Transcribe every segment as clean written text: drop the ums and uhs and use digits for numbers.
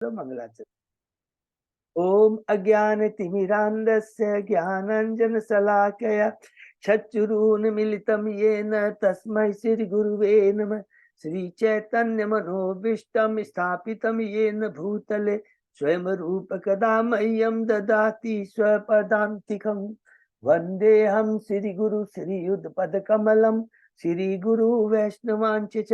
मंगलाचरण। ओम अज्ञानतिमिरान्धस्य ज्ञानाञ्जनशलाकया चक्षुरुन्मीलितं येन तस्मै श्रीगुरुवे नमः। श्रीचैतन्यमनोभीष्टं स्थापितं येन भूतले स्वयं रूप कदा मह्यं ददाति स्वपदान्तिकं। वन्देऽहं श्रीगुरु श्रीयुतपदकमलं श्रीगुरु वैष्णवांश्च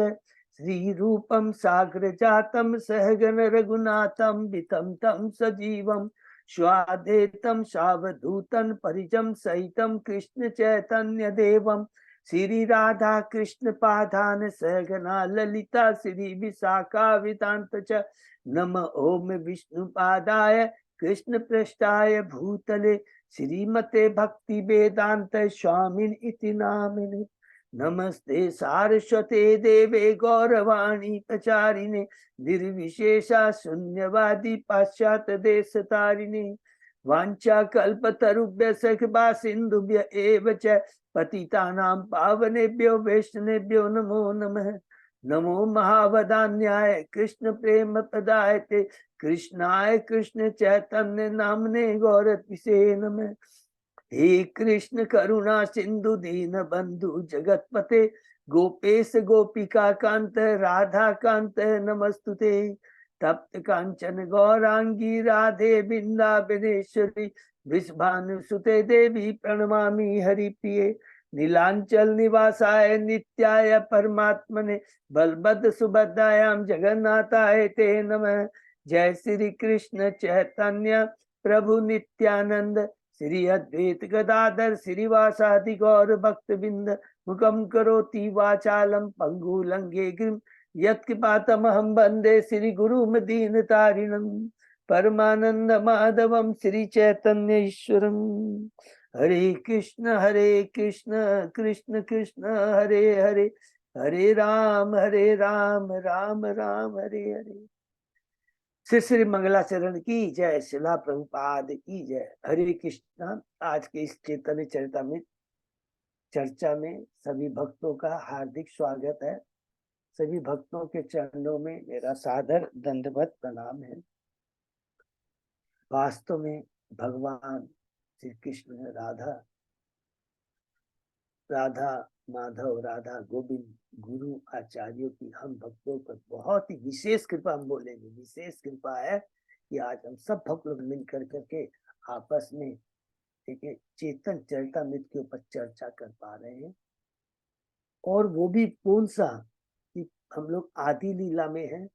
श्रीरूपं साग्रजातं सहगण रघुनाथं वितं तं सजीवं स्वाद्वैतं सावधूतं परिजं सहितं कृष्ण चैतन्य देवं श्री राधा कृष्ण पादान सहगना ललिता श्री विशाखावितांत च नम ओम विष्णुपादाय कृष्ण पृष्ठाय भूतले श्रीमते भक्ति वेदांत स्वामिन इति नामिने। नमस्ते सारस्वते देवे गौरवाणी प्रचारिणे निर्विशेषा शून्यवादी पाश्चात्य देश तारिणे वांछा कल्पतरुभ्य सखबा सिंधुभ्य एव च पतितानां पावनेभ्यो वैष्णवेभ्यो नमो नमः। नमो महावदान्याय कृष्ण प्रेम प्रदायते कृष्णाय कृष्ण चैतन्य नामने गौरतिसे नमः। हे कृष्ण करुणा सिंधु दीन बंधु जगतपते गोपेश गोपिका कांत राधा कांत नमस्तुते। तप्त कांचन गौरांगी राधे बिंदाबनेश्वरी वृषभानुसुते देवी प्रणमामि हरिप्रिये। नीलांचल निवासाय नित्याय परमात्मने बलभद्र सुभद्रायां जगन्नाथाय ते नमः। जय श्री कृष्ण चैतन्य प्रभु नित्यानंद श्री अद्वैत गदाधर श्रीवासादि गौर भक्त बिंद मुखम करोति वाचालम पंगु लंघे गिरिम यत्कृपातमहं वंदे श्री गुरुम दीन तारिणम परमानंद माधवम श्री चैतन्य ईश्वरम। हरे कृष्ण कृष्ण कृष्ण हरे हरे हरे राम राम राम हरे हरे। श्री श्री मंगलाचरण की जय, शिला प्रभुपाद की जय। हरे कृष्णा। आज के इस चैतन्य चरितामृत चर्चा में सभी भक्तों का हार्दिक स्वागत है। सभी भक्तों के चरणों में मेरा सादर दंडवत प्रणाम है। वास्तव में भगवान श्री कृष्ण राधा माधव राधा गोविंद गुरु आचार्यों की हम भक्तों पर बहुत ही विशेष कृपा, हम बोलेंगे विशेष कृपा है कि आज हम सब भक्त लोग मिलकर करके आपस में ठीक चेतन चरितामृत के ऊपर चर्चा कर पा रहे हैं। और वो भी कौन सा कि हम लोग आदि लीला में हैं,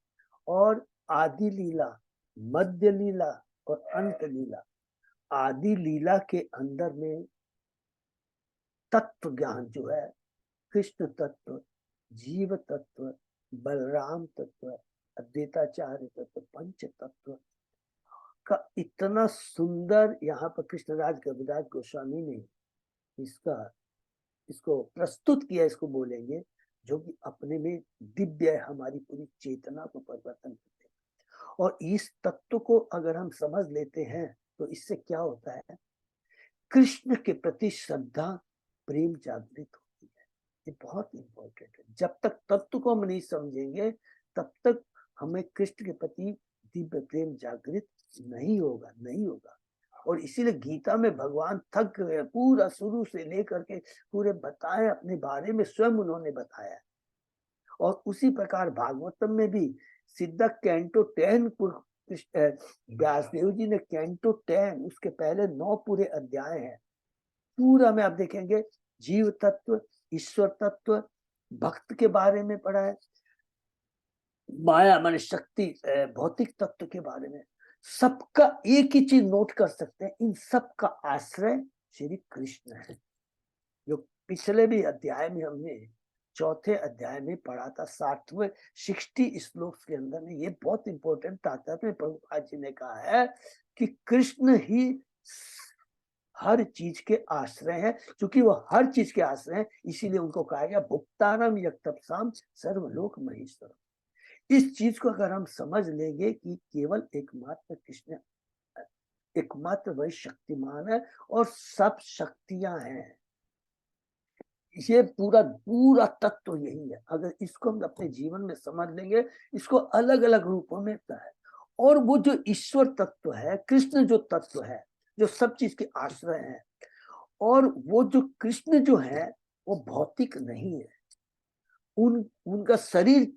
और आदि लीला मध्य लीला और अंत लीला। आदि लीला के अंदर में तत्व ज्ञान जो है, कृष्ण तत्व, जीव तत्व, बलराम तत्व, अद्वैताचार्य तत्व, पंच तत्व का इतना सुंदर यहाँ पर कृष्णराज कविराज गोस्वामी ने इसको प्रस्तुत किया, इसको बोलेंगे, जो कि अपने में दिव्य है, हमारी पूरी चेतना को परिवर्तन करते हैं। और इस तत्व को अगर हम समझ लेते हैं तो इससे क्या होता है, कृष्ण के प्रति श्रद्धा प्रेम जागृत होती है। ये बहुत इंपॉर्टेंट है। जब तक तत्व को हम नहीं समझेंगे तब तक हमें कृष्ण के प्रति दिव्य प्रेम जागृत नहीं होगा। और इसीलिए गीता में भगवान थक गए, पूरा शुरू से लेकर के पूरे बताए अपने बारे में, स्वयं उन्होंने बताया। और उसी प्रकार भागवतम में भी सिद्ध कैंटो 10 व्यासदेव जी ने कैंटो 10 उसके पहले 9 पूरे अध्याय हैं। पूरा में आप देखेंगे जीव तत्व, ईश्वर तत्व, भक्त के बारे में पढ़ा है, माया मन शक्ति, भौतिक तत्व के बारे में। सबका एक ही चीज नोट कर सकते हैं, इन सब का आश्रय श्री कृष्ण है। जो पिछले भी अध्याय में हमने चौथे अध्याय में पढ़ा था, 60 श्लोक के अंदर में, ये बहुत इंपॉर्टेंट तात्पर्य प्रभुपाद जी ने कहा है कि कृष्ण ही हर चीज के आश्रय है। क्योंकि वो हर चीज के आश्रय है, इसीलिए उनको कहा गया भुक्तारम यक्तपसाम सर्वलोक महेश्वरम। इस चीज को अगर हम समझ लेंगे कि केवल एकमात्र कृष्ण, एकमात्र वही शक्तिमान है और सब शक्तियां हैं, ये पूरा तत्व यही है। अगर इसको हम अपने जीवन में समझ लेंगे, इसको अलग अलग रूपों में है। और वो जो ईश्वर तत्व है, कृष्ण जो तत्व है, जो सब चीज के आश्रय है, और वो जो कृष्ण जो है वो भौतिक नहीं है। उनका शरीर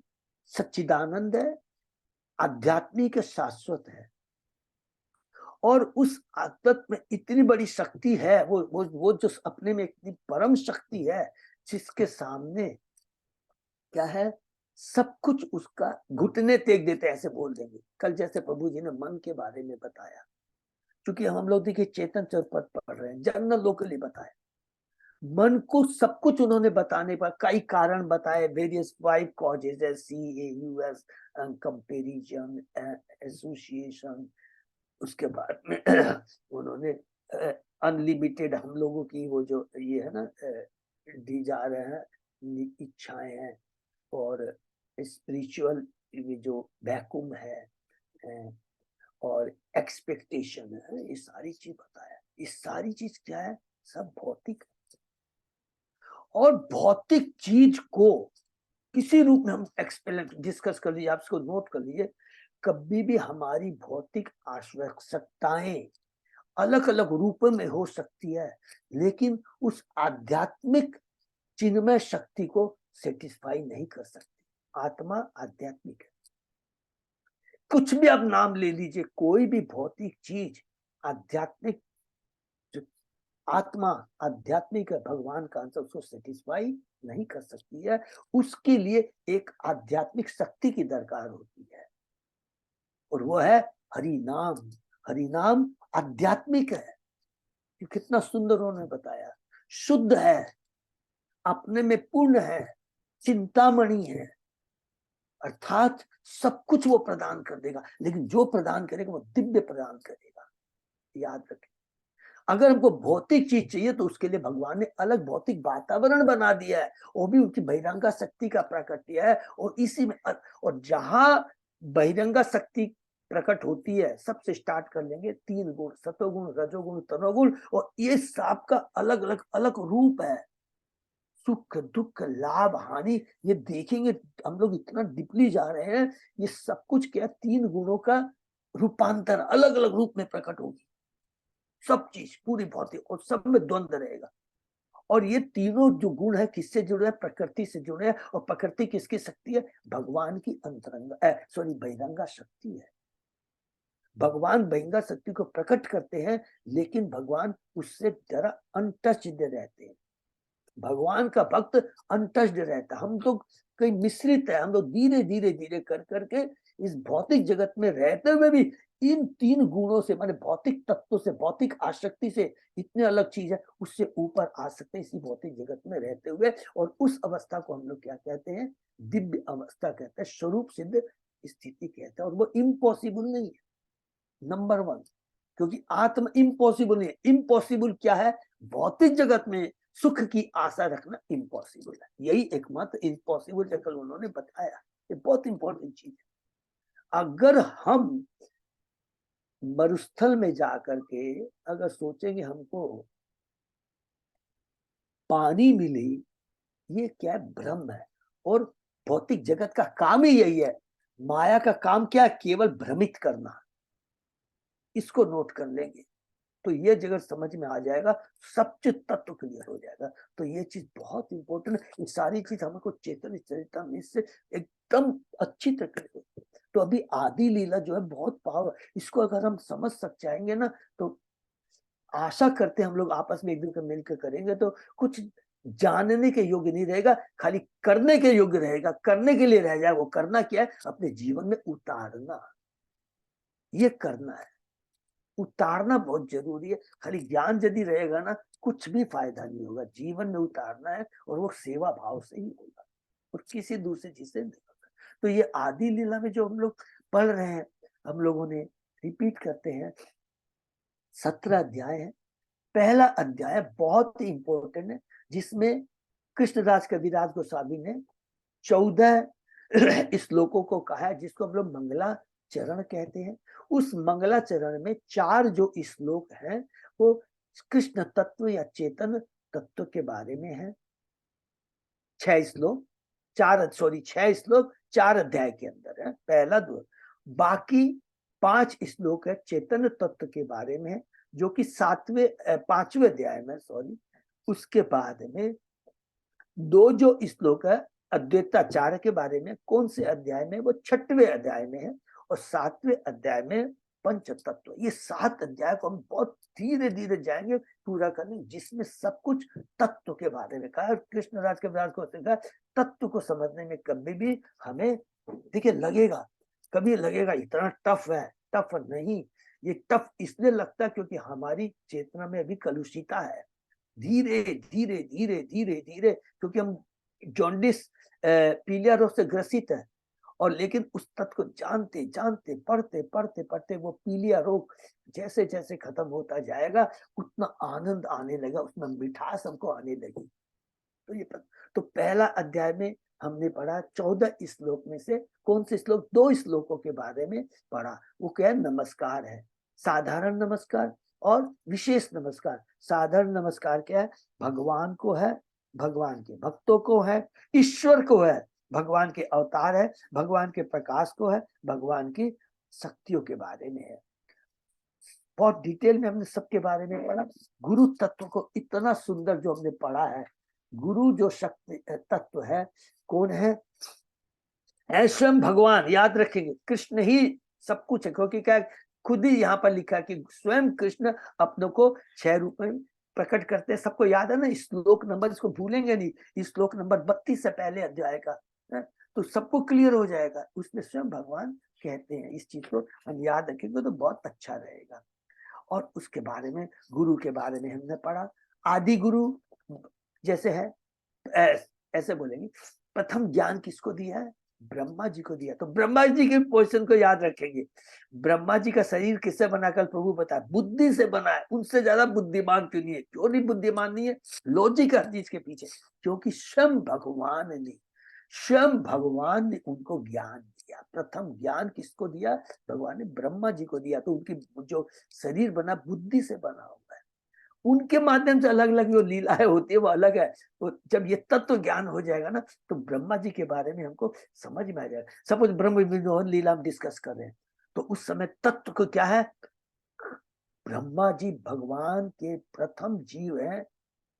सच्चिदानंद है, आध्यात्मिक शाश्वत है, और उस आत्म में इतनी बड़ी शक्ति है, वो जो अपने में इतनी परम शक्ति है, जिसके सामने क्या है, सब कुछ उसका घुटने टेक देते, ऐसे बोल देंगे। कल जैसे प्रभु जी ने मन के बारे में बताया, क्योंकि हम लोग देखिए चेतन चौपट पढ़ रहे हैं, जनरल लोकली बताया, मन को सब कुछ उन्होंने बताने पर कई कारण बताए, वेरियस 5 कॉजेज है, CAUS, कंपेरिजन, एसोसिएशन। उसके बाद में उन्होंने अनलिमिटेड हम लोगों की वो जो ये है ना, दी जा रहे हैं इच्छाएं हैं, और स्पिरिचुअल जो वैक्यूम है, और एक्सपेक्टेशन है, ये सारी चीज बताया। ये सारी चीज क्या है, सब भौतिक है। और भौतिक चीज को किसी रूप में हम एक्सपेलेंट डिस्कस कर लीजिए, आप इसको नोट कर लीजिए, कभी भी हमारी भौतिक आवश्यकताएं अलग अलग रूपों में हो सकती है, लेकिन उस आध्यात्मिक चिन्मय शक्ति को सेटिस्फाई नहीं कर सकती। आत्मा आध्यात्मिक है। कुछ भी आप नाम ले लीजिए, कोई भी भौतिक चीज आध्यात्मिक, जो आत्मा आध्यात्मिक है, भगवान का अंश, उसको सेटिस्फाई नहीं कर सकती है। उसके लिए एक आध्यात्मिक शक्ति की दरकार होती है, और वो है हरि नाम। हरि नाम आध्यात्मिक है। कितना सुंदर उन्होंने बताया, शुद्ध है, अपने में पूर्ण है, चिंतामणि है, अर्थात सब कुछ वो प्रदान कर देगा, लेकिन जो प्रदान करेगा वो दिव्य प्रदान करेगा। याद रखें, अगर हमको भौतिक चीज चाहिए तो उसके लिए भगवान ने अलग भौतिक वातावरण बना दिया है, वो भी उनकी बहिरंगा शक्ति का प्राकट्य है। और इसी में और जहां बहिरंगा शक्ति प्रकट होती है, सबसे स्टार्ट कर लेंगे 3 गुण, सतोगुण, रजोगुण, तमोगुण, और ये सबका अलग अलग अलग रूप है। सुख दुख लाभ हानि ये देखेंगे हम लोग, इतना डीपली जा रहे हैं। ये सब कुछ क्या, 3 गुणों का रूपांतर अलग अलग रूप में प्रकट होगी, सब चीज पूरी भौतिक, और सब में द्वंद्व रहेगा। और ये तीनों जो गुण है किससे जुड़े हैं, प्रकृति से जुड़े हैं। और प्रकृति किसकी शक्ति है, भगवान की अंतरंगा सॉरी बहिरंगा शक्ति है। भगवान बहिरंगा शक्ति को प्रकट करते हैं, लेकिन भगवान उससे जरा अनटच्ड रहते हैं। भगवान का भक्त अनटच्ड रहता है। हम लोग कहीं मिश्रित है, हम लोग धीरे धीरे धीरे कर करके इस भौतिक जगत में रहते हुए भी इन 3 गुणों से, माने भौतिक तत्वों से, भौतिक आसक्ति से, इतने अलग चीज है, उससे ऊपर आ सकते हैं इसी भौतिक जगत में रहते हुए। और उस अवस्था को हम लोग क्या कहते हैं, दिव्य अवस्था कहते हैं, स्वरूप सिद्ध स्थिति कहते हैं। और वो इम्पॉसिबल नहीं है, नंबर 1, क्योंकि आत्म इम्पॉसिबल नहीं है। इम्पॉसिबल क्या है, भौतिक जगत में सुख की आशा रखना इम्पॉसिबल है। यही एकमात्र इम्पॉसिबल जगह उन्होंने बताया। ये बहुत इंपॉर्टेंट चीज है। अगर हम मरुस्थल में जाकर के अगर सोचेंगे हमको पानी मिले, ये क्या भ्रम है। और भौतिक जगत का काम ही यही है, माया का काम क्या है, केवल भ्रमित करना। इसको नोट कर लेंगे तो ये जगत समझ में आ जाएगा, सब चीज तत्व क्लियर हो जाएगा। तो ये चीज बहुत इंपॉर्टेंट है। ये सारी चीज हमको चेतन चरितामृत से एकदम अच्छी तरह। तो अभी आदि लीला जो है बहुत पावर, इसको अगर हम समझ सक जाएंगे ना, तो आशा करते हैं हम लोग आपस में एक दिन मिलकर करेंगे तो कुछ जानने के योग्य नहीं रहेगा, खाली करने के योग्य रहेगा। करने के लिए रह जाए, वो करना क्या है, अपने जीवन में उतारना। ये करना है, उतारना बहुत जरूरी है। खाली ज्ञान यदि रहेगा ना, कुछ भी फायदा नहीं होगा। जीवन में उतारना है, और वो सेवा भाव से ही होगा, और किसी दूसरी चीज से नहीं होगा। तो ये आदि लीला में जो हम लोग पढ़ रहे हैं, हम लोगों ने रिपीट करते हैं, 17 अध्याय है। पहला अध्याय बहुत ही इंपॉर्टेंट है, जिसमें कृष्णदास कविराज गोस्वामी ने 14 श्लोकों को कहा है, जिसको हम लोग मंगला चरण कहते हैं। उस मंगला चरण में 4 जो श्लोक हैं वो कृष्ण तत्व या चेतन तत्व के बारे में है। 6 श्लोक, 6 श्लोक 4 अध्याय के अंदर है, पहला 2। बाकी 5 श्लोक है चैतन्य तत्व के बारे में, जो कि 5वें अध्याय में, सॉरी, उसके बाद में 2 जो श्लोक है अद्वैताचार्य के बारे में, कौन से अध्याय में, वो 6वें अध्याय में है, और 7वें अध्याय में पंच तत्व। ये 7 अध्याय को हम बहुत धीरे धीरे जाएंगे पूरा करने, जिसमें सब कुछ तत्व के बारे में कहा। कृष्णराज के महाराज को कहा तत्व को समझने में कभी भी हमें देखिए लगेगा, कभी लगेगा इतना टफ है, टफ नहीं। ये टफ इसलिए लगता है क्योंकि हमारी चेतना में अभी कलुषिता है। धीरे धीरे धीरे धीरे धीरे, क्योंकि हम जॉन्डिस पीलिया रोग से ग्रसित है, और लेकिन उस तत्व को जानते जानते पढ़ते पढ़ते पढ़ते वो पीलिया रोग जैसे जैसे खत्म होता जाएगा, उतना आनंद आने लगा, उसमें मिठास हमको आने लगी। तो ये तो पहला अध्याय में हमने पढ़ा 14 श्लोक में से कौन से श्लोक, 2 श्लोकों के बारे में पढ़ा। वो क्या है, नमस्कार है, साधारण नमस्कार और विशेष नमस्कार। साधारण नमस्कार क्या है, भगवान को है, भगवान के भक्तों को है, ईश्वर को है, भगवान के अवतार है, भगवान के प्रकाश को है, भगवान की शक्तियों के बारे में है। बहुत डिटेल में हमने सबके बारे में पढ़ा। गुरु तत्व को इतना सुंदर जो हमने पढ़ा है, गुरु जो शक्ति तत्व है कौन है स्वयं भगवान। याद रखेंगे कृष्ण ही सब कुछ है, क्योंकि क्या खुद ही यहाँ पर लिखा है कि स्वयं कृष्ण अपनों को 6 रूप में प्रकट करते हैं। सबको याद है ना श्लोक नंबर, इसको भूलेंगे नहीं, इस श्लोक नंबर 32 से पहले अध्याय का है, तो सबको क्लियर हो जाएगा। उसमें स्वयं भगवान कहते हैं, इस चीज को हम याद रखेंगे तो बहुत अच्छा रहेगा। और उसके बारे में, गुरु के बारे में हमने पढ़ा। आदि गुरु जैसे है, ऐसे बोलेंगे, प्रथम ज्ञान किसको दिया है, ब्रह्मा जी को दिया। तो ब्रह्मा जी के पोजीशन को याद रखेंगे। ब्रह्मा जी का शरीर किससे बना, कल प्रभु बताया, बुद्धि से बना है। उनसे ज्यादा बुद्धिमान क्यों नहीं है, क्यों नहीं बुद्धिमान नहीं है, लॉजिक हर चीज के पीछे, क्योंकि स्वयं भगवान ने उनको ज्ञान दिया। प्रथम ज्ञान किसको दिया, भगवान ने ब्रह्मा जी को दिया। तो उनकी जो शरीर बना बुद्धि से बना हुआ है, उनके माध्यम से अलग अलग जो लीलाएं होती है वो अलग है। तो जब ये तत्व ज्ञान हो जाएगा ना, तो ब्रह्मा जी के बारे में हमको समझ में आ जाएगा। सपोज ब्रह्म विमोहन लीला हम डिस्कस कर रहे हैं, तो उस समय तत्व को क्या है, ब्रह्मा जी भगवान के प्रथम जीव है,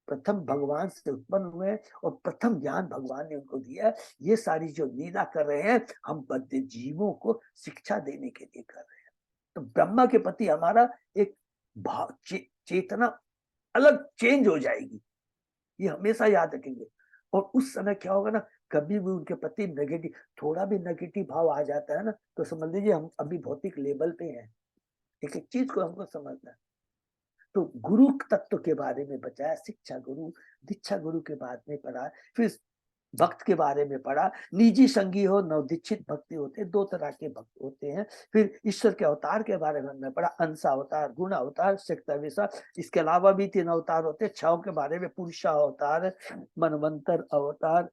प्रथम भगवान से उत्पन्न हुए, और प्रथम ज्ञान भगवान ने उनको दिया है। ये सारी जो लीला कर रहे हैं हम बद्ध जीवों को शिक्षा देने के लिए कर रहे हैं। तो ब्रह्मा के प्रति हमारा एक भाव, चेतना अलग चेंज हो जाएगी, ये हमेशा याद रखेंगे। और उस समय क्या होगा ना, कभी भी उनके प्रति नेगेटिव, थोड़ा भी नेगेटिव भाव आ जाता है ना, तो समझ लीजिए हम अभी भौतिक लेवल पे हैं। एक एक चीज को हमको समझना है। तो गुरु तत्व के बारे में बताया, शिक्षा गुरु, दीक्षा गुरु के बाद में पढ़ा, फिर भक्त के बारे में पढ़ा। निजी संगी हो, नवदीक्षित भक्ति होते हैं, 2 तरह के भक्त होते हैं। फिर ईश्वर के अवतार के बारे में हमने पढ़ा, अंश अवतार, गुण अवतार, शक्ति विशा। इसके अलावा भी 3 अवतार होते हैं। 6 के बारे में पुरुषा अवतार, मनवंतर अवतार,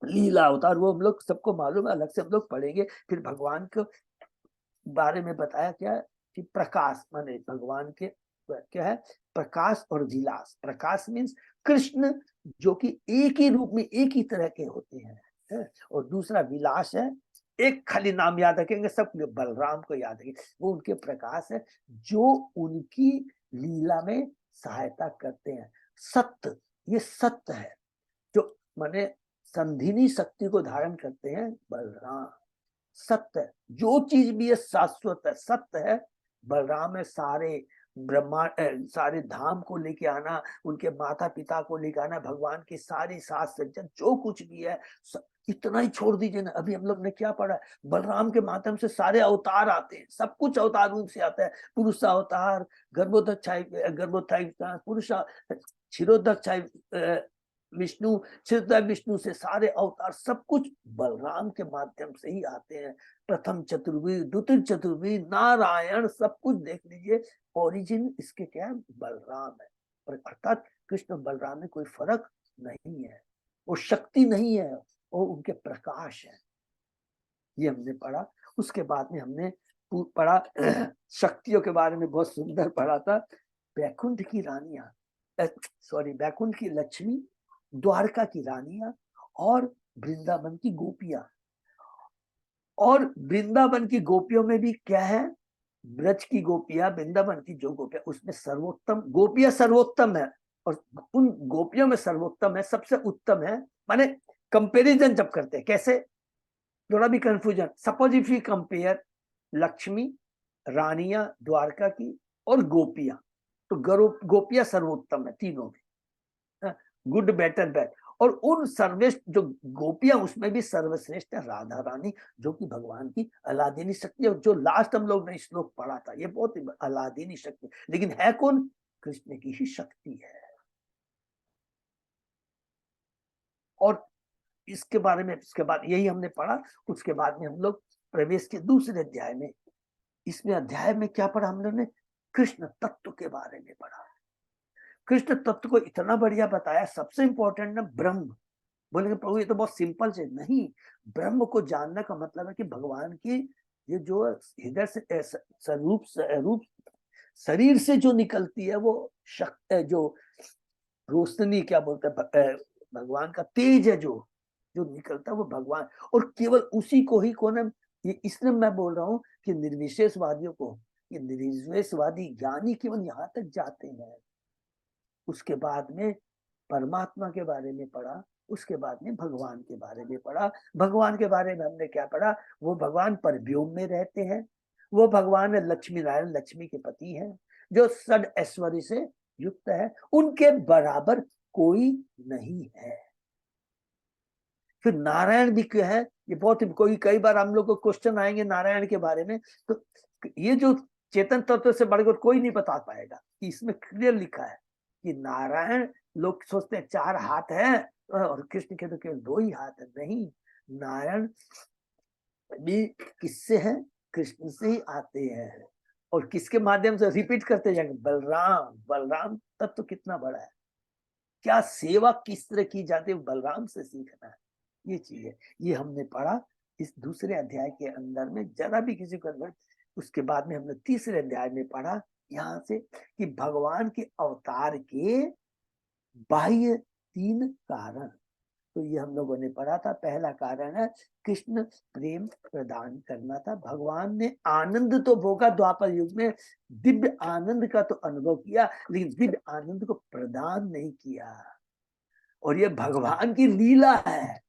लीला अवतार, वो हम लोग सबको मालूम है, अलग से हम लोग पढ़ेंगे। फिर भगवान के बारे में बताया क्या कि प्रकाश, माने भगवान के क्या है, प्रकाश और विलास। प्रकाश मीन्स कृष्ण जो कि एक ही रूप में एक ही तरह के होते हैं, है? और दूसरा विलास है, एक खाली नाम याद रखेंगे सब, बलराम को याद रखेंगे, वो उनके प्रकाश है जो उनकी लीला में सहायता करते हैं। सत्य, ये सत्य है जो माने संधिनी शक्ति को धारण करते हैं बलराम। सत्य, जो चीज भी है शाश्वत है, सत्य है। बलराम है सारे ब्रह्मांड, सारे धाम को लेके आना, उनके माता पिता को लेके आना, भगवान की सारी साज सज्जन जो कुछ भी है, इतना ही छोड़ दीजिए ना। अभी हम लोग ने क्या पढ़ा, बलराम के माध्यम से सारे अवतार आते हैं, सब कुछ अवतार उनसे आता है। पुरुष अवतार, गर्भोत्थाई पुरुष, क्षीरोदक्षाई विष्णु, क्षीरोदय विष्णु से सारे अवतार, सब कुछ बलराम के माध्यम से ही आते हैं। प्रथम चतुर्वेद, द्वितीय चतुर्वेद, नारायण, सब कुछ देख लीजिए, ओरिजिन इसके क्या है, बलराम है। और अर्थात कृष्ण बलराम में कोई फर्क नहीं है, वो शक्ति नहीं है, वो उनके प्रकाश है। ये हमने पढ़ा। उसके बाद में हमने पढ़ा शक्तियों के बारे में, बहुत सुंदर पढ़ा था। बैकुंठ की रानियां, सॉरी, बैकुंठ की लक्ष्मी, द्वारका की रानियां और वृंदावन की गोपियां। और वृंदावन की गोपियों में भी क्या है, ब्रज की गोपियां, वृंदावन की जो गोपियां, उसमें सर्वोत्तम गोपियां सर्वोत्तम है, और उन गोपियों में सर्वोत्तम है, सबसे उत्तम है। माने कंपैरिजन जब करते हैं कैसे, थोड़ा भी confusion, suppose if you compare Lakshmi, रानियां द्वारका की और गोपियां, तो गोपियां सर्वोत्तम है तीनों में, गुड बेटर बेट। और उन सर्वेश्ठ जो गोपियां, उसमें भी सर्वश्रेष्ठ है राधा रानी, जो कि भगवान की अलादीनी शक्ति है। जो लास्ट हम लोग ने श्लोक पढ़ा था, ये बहुत ही अलादीनी शक्ति, लेकिन है कौन? कृष्ण की ही शक्ति है। और इसके बारे में, इसके बाद यही हमने पढ़ा। उसके बाद में हम लोग प्रवेश के दूसरे अध्याय में, इसमें अध्याय में क्या पढ़ा हम लोग ने? कृष्ण तत्व के बारे में पढ़ा। कृष्ण तत्व को इतना बढ़िया बताया। सबसे इंपॉर्टेंट ना ब्रह्म। बोलेंगे प्रभु ये तो बहुत सिंपल से, नहीं, ब्रह्म को जानने का मतलब है कि भगवान की ये जो हृदय से स्वरूप रूप शरीर से जो निकलती है वो शक्ति, जो रोशनी, क्या बोलते हैं, भगवान का तेज है, जो जो निकलता है वो भगवान। और केवल उसी को ही कौन है, ये इसलिए मैं बोल रहा हूँ कि निर्विशेषवादियों को, ये निर्विशेषवादी ज्ञानी केवल यहाँ तक जाते हैं। उसके बाद में परमात्मा के बारे में पढ़ा, उसके बाद में भगवान के बारे में पढ़ा। भगवान के बारे में हमने क्या पढ़ा? वो भगवान परव्योम में रहते हैं, वो भगवान लक्ष्मी नारायण, लक्ष्मी के पति हैं, जो सद ऐश्वर्य से युक्त है, उनके बराबर कोई नहीं है। फिर नारायण भी क्या है? ये बहुत कोई, कई बार हम लोग को क्वेश्चन आएंगे नारायण के बारे में, तो ये जो चेतन तत्व से बढ़कर कोई नहीं बता पाएगा। इसमें क्लियर लिखा है कि नारायण, लोग सोचते हैं 4 हाथ है और कृष्ण के तो केवल 2 ही हाथ है। नहीं, नारायण भी किससे है? कृष्ण से ही आते हैं। और किसके माध्यम से? रिपीट करते जाएंगे, बलराम। बलराम तत्व कितना बड़ा है, क्या सेवा किस तरह की जाती है, बलराम से सीखना है। ये चीज है, ये हमने पढ़ा इस दूसरे अध्याय के अंदर में, जरा भी किसी को अंदर। उसके बाद में हमने तीसरे अध्याय में पढ़ा यहाँ से कि भगवान के अवतार के बाह्य 3 कारण। तो ये हम लोगों ने पढ़ा था। पहला कारण है कृष्ण प्रेम प्रदान करना था। भगवान ने आनंद तो भोगा द्वापर युग में, दिव्य आनंद का तो अनुभव किया, लेकिन दिव्य आनंद को प्रदान नहीं किया। और ये भगवान की लीला है।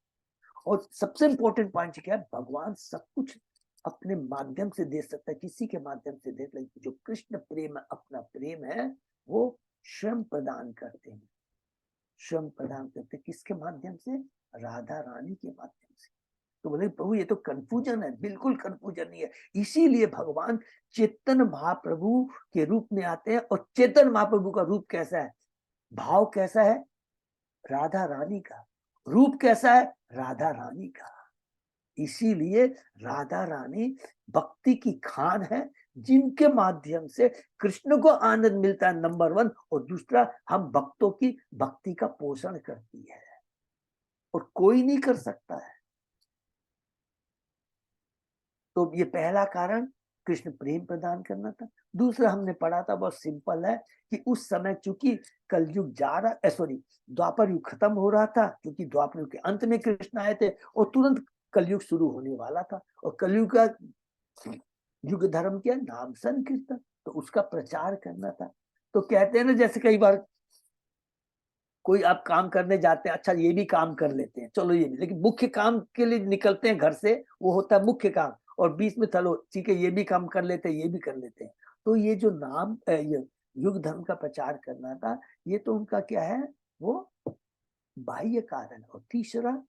और सबसे इंपॉर्टेंट पॉइंट क्या है? भगवान सब कुछ अपने माध्यम से दे सकता है, किसी के माध्यम से दे, लेकिन जो कृष्ण प्रेम, अपना प्रेम है, वो स्वयं प्रदान करते हैं। स्वयं प्रदान करते किसके माध्यम से? राधा रानी के माध्यम से। तो बोले प्रभु ये तो कंफ्यूजन है। बिल्कुल कंफ्यूजन नहीं है। इसीलिए भगवान चेतन महाप्रभु के रूप में आते हैं। और चेतन महाप्रभु का रूप कैसा है? भाव कैसा है? राधा रानी का। रूप कैसा है? राधा रानी का। इसीलिए राधा रानी भक्ति की खान है, जिनके माध्यम से कृष्ण को आनंद मिलता है, नंबर 1। और दूसरा, हम भक्तों की भक्ति का पोषण करती है, और कोई नहीं कर सकता है। तो ये पहला कारण कृष्ण प्रेम प्रदान करना था। दूसरा हमने पढ़ा था, बहुत सिंपल है, कि उस समय चूंकि कलयुग जा रहा, सॉरी, द्वापर युग खत्म हो रहा था, क्योंकि द्वापर युग के अंत में कृष्ण आए थे और तुरंत कलयुग शुरू होने वाला था। और कलयुग का युग धर्म क्या? नाम संकीर्तन। तो उसका प्रचार करना था। तो कहते हैं ना, जैसे कई बार कोई आप काम करने जाते हैं, अच्छा ये भी काम कर लेते हैं, चलो ये भी, लेकिन मुख्य काम के लिए निकलते हैं घर से, वो होता है मुख्य काम, और बीच में चलो ठीक है ये भी काम कर लेते हैं, ये भी कर लेते हैं। तो ये जो नाम, ये युग धर्म का प्रचार करना था, ये तो उनका क्या है? वो बाह्य कारण। और तीसरा,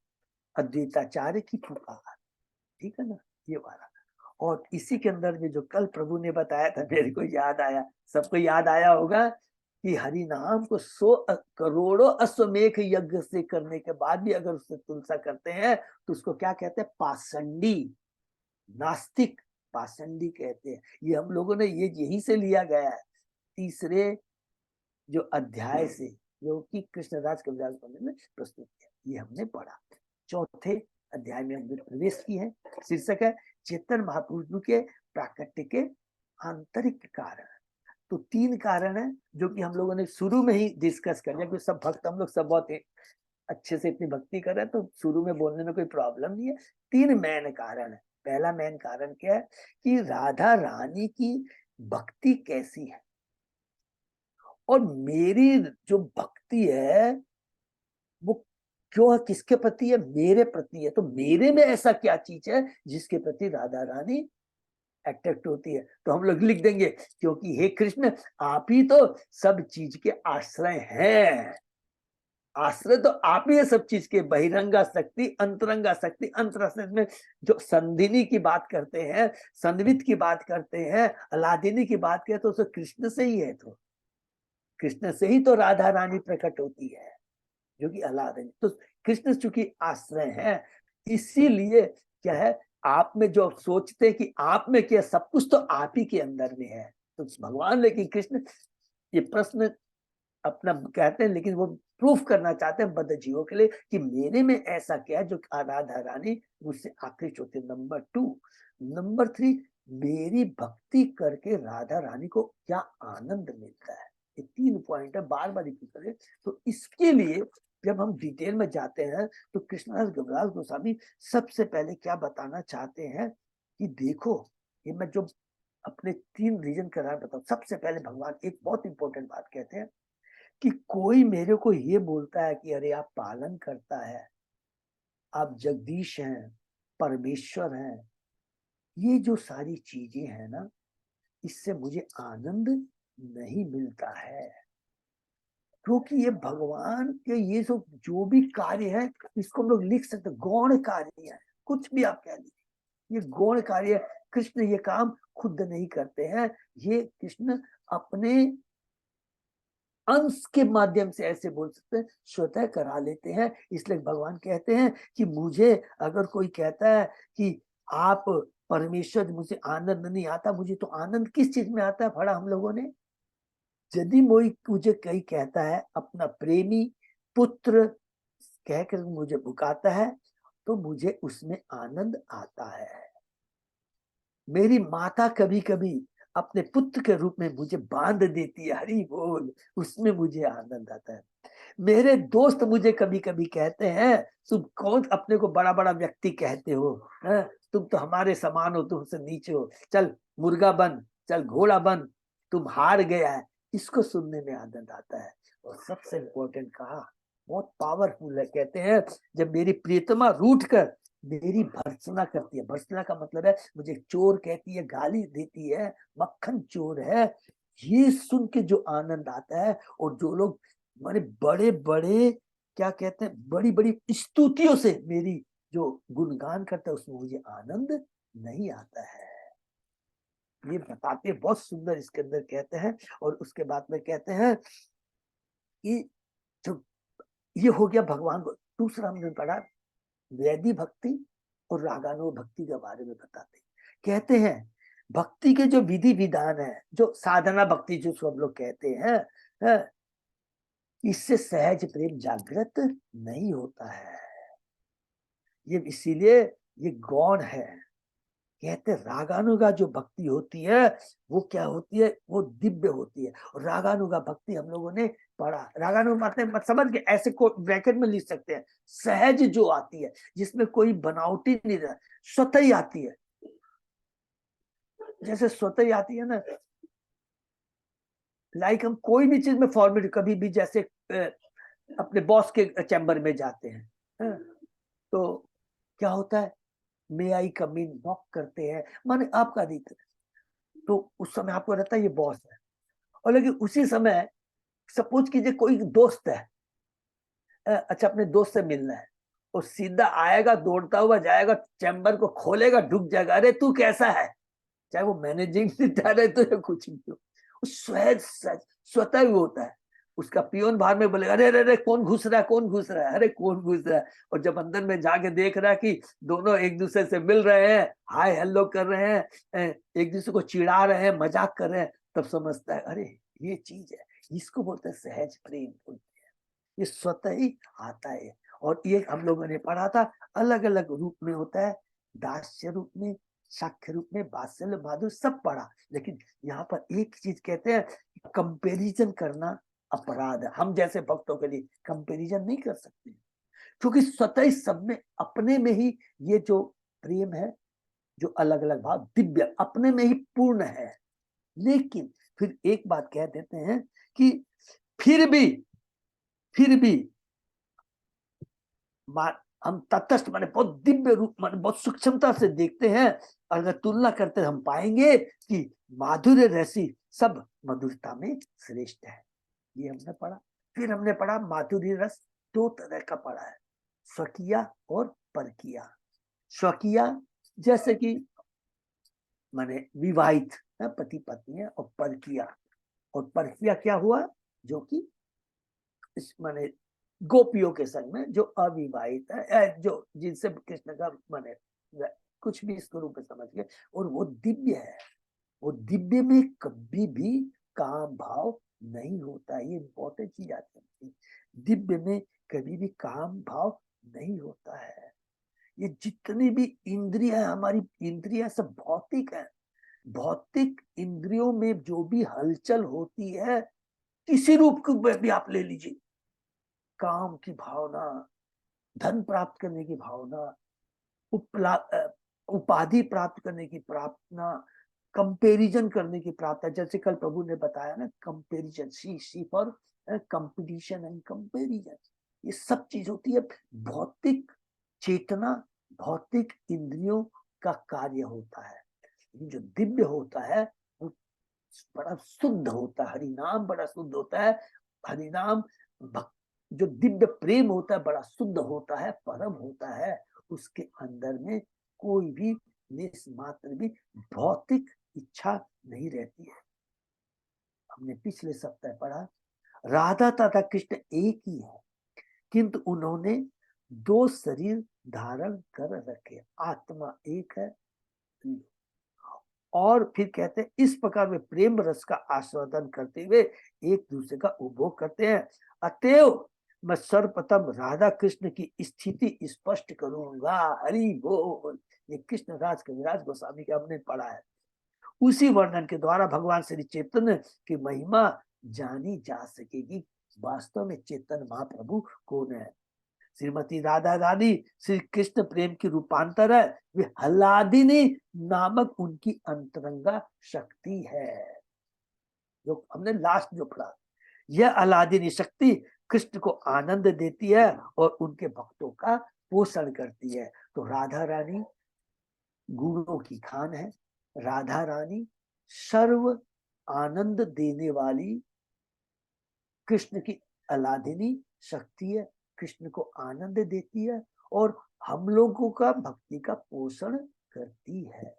अद्वैताचार्य की पुकार। ठीक है ना, ये वाला। और इसी के अंदर में जो कल प्रभु ने बताया था, मेरे को याद आया, सबको याद आया होगा, कि हरि नाम को 100 करोड़ों अश्वमेघ यज्ञ से करने के बाद भी अगर उससे तुलसा करते हैं, तो उसको क्या कहते हैं? पाषंडी, नास्तिक, पाषंडी कहते हैं। ये हम लोगों ने ये यही से लिया गया है, तीसरे जो अध्याय से, जो कि कृष्णदास कविराज पंडित ने प्रस्तुत किया, ये हमने पढ़ा। चौथे अध्याय में हमने प्रवेश की है। शीर्षक है चेतन महापुरुष के प्राकट्य के आंतरिक कारण। तो 3 कारण है, जो कि हम लोगों ने शुरू में ही डिस्कस कर लिया, क्योंकि सब भक्त हम लोग सब बहुत अच्छे से इतनी भक्ति कर रहे हैं, तो शुरू में बोलने में कोई प्रॉब्लम नहीं है। 3 मेन कारण है। पहला मेन कारण क्या है कि राधा रानी की भक्ति कैसी है, और मेरी जो भक्ति है वो क्यों है, किसके प्रति है, मेरे प्रति है। तो मेरे में ऐसा क्या चीज है जिसके प्रति राधा रानी अट्रैक्ट होती है। तो हम लोग लिख देंगे क्योंकि हे कृष्ण आप ही तो सब चीज के आश्रय हैं। आश्रय तो आप ही है सब चीज के, बहिरंगा शक्ति, अंतरंगा शक्ति। अंतरंगा में जो संधिनी की बात करते हैं, संवित की बात करते हैं, अलादिनी की बात करते हैं, तो उसे कृष्ण से ही है। तो कृष्ण से ही तो राधा रानी प्रकट होती है, जो कि अलादिनी। तो कृष्ण चूंकि आश्रय है, इसीलिए क्या है, आप में जो सोचते हैं कि आप में क्या, सब कुछ तो आप ही के अंदर में है। तो भगवान, लेकिन कृष्ण ये प्रश्न अपना कहते हैं, लेकिन वो प्रूफ करना चाहते हैं बद्ध जीवों के लिए कि मेरे में ऐसा क्या है जो राधा रानी मुझसे आकृष्ट होती है। नंबर 2, नंबर 3, मेरी भक्ति करके राधा रानी को क्या आनंद मिलता है। ये 3 पॉइंट है, बार बार रिपीट करें। तो इसके लिए जब हम डिटेल में जाते हैं तो कृष्णदास कविराज गोस्वामी सबसे पहले क्या बताना चाहते हैं कि देखो, ये मैं जो अपने 3 रीजन का नाम बताऊं। सबसे पहले भगवान एक बहुत इंपॉर्टेंट बात कहते हैं कि कोई मेरे को ये बोलता है कि अरे आप पालन करता है, आप जगदीश हैं, परमेश्वर हैं, ये जो सारी चीजें हैं ना, इससे मुझे आनंद नहीं मिलता है। क्योंकि ये भगवान के ये जो भी कार्य है, इसको हम लोग लिख सकते, गौण कार्य है, कुछ भी आप कह लीजिए, ये गौण कार्य है। कृष्ण ये काम खुद नहीं करते हैं, ये कृष्ण अपने अंश के माध्यम से, ऐसे बोल सकते हैं, स्वतः करा लेते हैं। इसलिए भगवान कहते हैं कि मुझे अगर कोई कहता है कि आप परमेश्वर, मुझे आनंद नहीं आता, मुझे तो आनंद किस चीज में आता है पढ़ा हम लोगों ने। यदि मुझे कहीं कहता है अपना प्रेमी पुत्र कहकर मुझे पुकारता है, तो मुझे उसमें आनंद आता है। मेरी माता कभी कभी अपने पुत्र के रूप में मुझे बांध देती है, हरि बोल, उसमें मुझे आनंद आता है। मेरे दोस्त मुझे कभी कभी कहते हैं, तुम कौन अपने को बड़ा बड़ा व्यक्ति कहते हो, तुम तो हमारे समान हो, तुमसे नीचे हो, चल मुर्गा बन, चल घोड़ा बन, तुम हार गया है। इसको सुनने में आनंद आता है। और सबसे इम्पोर्टेंट कहा, बहुत पावरफुल है, कहते हैं जब मेरी प्रियतमा रूठ कर मेरी भर्त्सना करती है, भर्त्सना का मतलब है मुझे चोर कहती है, गाली देती है, मक्खन चोर है, ये सुन के जो आनंद आता है। और जो लोग माने बड़े बड़े क्या कहते हैं, बड़ी बड़ी स्तुतियों से मेरी जो गुणगान करता है, उसमें मुझे आनंद नहीं आता है। ये बताते बहुत सुंदर इसके अंदर कहते हैं। और उसके बाद में कहते हैं कि जो ये हो गया भगवान को। दूसरा हमने पढ़ा वैदी भक्ति और रागानुग भक्ति के बारे में बताते कहते हैं, भक्ति के जो विधि विधान है, जो साधना भक्ति जो सब लोग कहते हैं, इससे सहज प्रेम जागृत नहीं होता है। ये इसीलिए ये गौण है। कहते रागानुगा जो भक्ति होती है वो क्या होती है, वो दिव्य होती है। और रागानुगा भक्ति हम लोगों ने पढ़ा, रागानुगा मत समझ के ऐसे को ब्रैकेट में लिख सकते हैं, सहज जो आती है, जिसमें कोई बनावटी नहीं रहा, स्वतः ही आती है। जैसे स्वतः ही आती है ना, लाइक हम कोई भी चीज में फॉर्मेट, कभी भी जैसे अपने बॉस के चैम्बर में जाते हैं, तो क्या होता है, मे आई कम इन, नॉक करते हैं, माने आपका अधिक, तो उस समय आपको रहता है ये बॉस है। और लेकिन उसी समय सपोज कीजिए कोई दोस्त है, अच्छा अपने दोस्त से मिलना है, और सीधा आएगा, दौड़ता हुआ जाएगा, चैम्बर को खोलेगा, ढुक जाएगा, अरे तू कैसा है, चाहे वो मैनेजिंग है तो या कुछ भी हो, स्वतः ही होता है। उसका पियोन बाहर में बोलेगा, अरे अरे कौन घुस रहा है, कौन घुस रहा है, अरे कौन घुस रहा है। और जब अंदर में जाके देख रहा है कि दोनों एक दूसरे से मिल रहे हैं, हाय हेलो कर रहे हैं, एक दूसरे को चिढ़ा रहे हैं, मजाक कर रहे हैं, तब समझता है अरे ये चीज है, इसको बोलते हैं सहज प्रेम बोलते हैं। ये स्वतः ही आता है। और ये हम लोगों ने पढ़ा था, अलग अलग रूप में होता है, दास्य रूप में, साक्ष्य रूप में, वात्सल्य माधुर्य, सब पढ़ा। लेकिन यहाँ पर एक चीज कहते हैं, कंपैरिजन करना अपराध है। हम जैसे भक्तों के लिए कंपैरिजन नहीं कर सकते, क्योंकि स्वतः ही सब में, अपने में ही ये जो प्रेम है जो अलग अलग भाव दिव्य अपने में ही पूर्ण है। लेकिन फिर एक बात कह देते हैं कि फिर भी हम तटस्थ माने बहुत दिव्य रूप माने बहुत सूक्ष्मता से देखते हैं। अगर तुलना करते हम पाएंगे कि माधुर्य रसी सब मधुरता में श्रेष्ठ है। ये हमने पढ़ा। फिर हमने पढ़ा माधुर्य रस दो तरह का पढ़ा है, स्वकीय और परकीय। स्वकीय जैसे कि माने विवाहित है, पति पत्नी है, और परकीय। और परकीय क्या हुआ, जो कि इस माने गोपियों के संग में जो अविवाहित है, जो जिनसे कृष्ण का माने कुछ भी इसको रूप में समझ गए, और वो दिव्य है। वो दिव्य में कभी भी काम भाव नहीं होता। ये इंपॉर्टेंट चीज आती है, दिव्य में कभी भी काम भाव नहीं होता है। ये जितनी भी इंद्रियां, हमारी इंद्रियां सब भौतिक है। भौतिक इंद्रियों में जो भी हलचल होती है, किसी रूप को भी आप ले लीजिए, काम की भावना, धन प्राप्त करने की भावना, उपाधि प्राप्त करने की प्रार्थना, कंपैरिजन करने की प्रार्थना। जैसे कल प्रभु ने बताया ना, comparison, see for competition and comparison. ये सब चीज होती है भौतिक चेतना, भौतिक इंद्रियों का कार्य होता है। जो दिव्य होता है वो बड़ा शुद्ध होता है, हरिनाम बड़ा शुद्ध होता है। हरिनाम जो दिव्य प्रेम होता है बड़ा शुद्ध होता है, परम होता है। उसके अंदर में कोई भी निष्मात्र भी भौतिक इच्छा नहीं रहती है। हमने पिछले सप्ताह पढ़ा, राधा तथा कृष्ण एक ही है, किंतु उन्होंने दो शरीर धारण कर रखे। आत्मा एक है। और फिर कहते हैं इस प्रकार वे प्रेम रस का आस्वादन करते हुए एक दूसरे का उपभोग करते हैं। अतएव मैं सर्वप्रथम राधा कृष्ण की स्थिति स्पष्ट करूंगा। हरि बोल। ये कृष्ण राज कविराज गोस्वामी का हमने पढ़ा है। उसी वर्णन के द्वारा भगवान श्री चैतन्य की महिमा जानी जा सकेगी। वास्तव में चैतन्य महाप्रभु कौन है? श्रीमती राधा रानी श्री कृष्ण प्रेम की रूपांतर है। वे हल्लादिनी नामक उनकी अंतरंगा शक्ति है, जो हमने लास्ट जो पढ़ा। यह अलादिनी शक्ति कृष्ण को आनंद देती है और उनके भक्तों का पोषण करती है। तो राधा रानी गुणों की खान है। राधा रानी सर्व आनंद देने वाली कृष्ण की अलादिनी शक्ति है। कृष्ण को आनंद देती है और हम लोगों का भक्ति का पोषण करती है।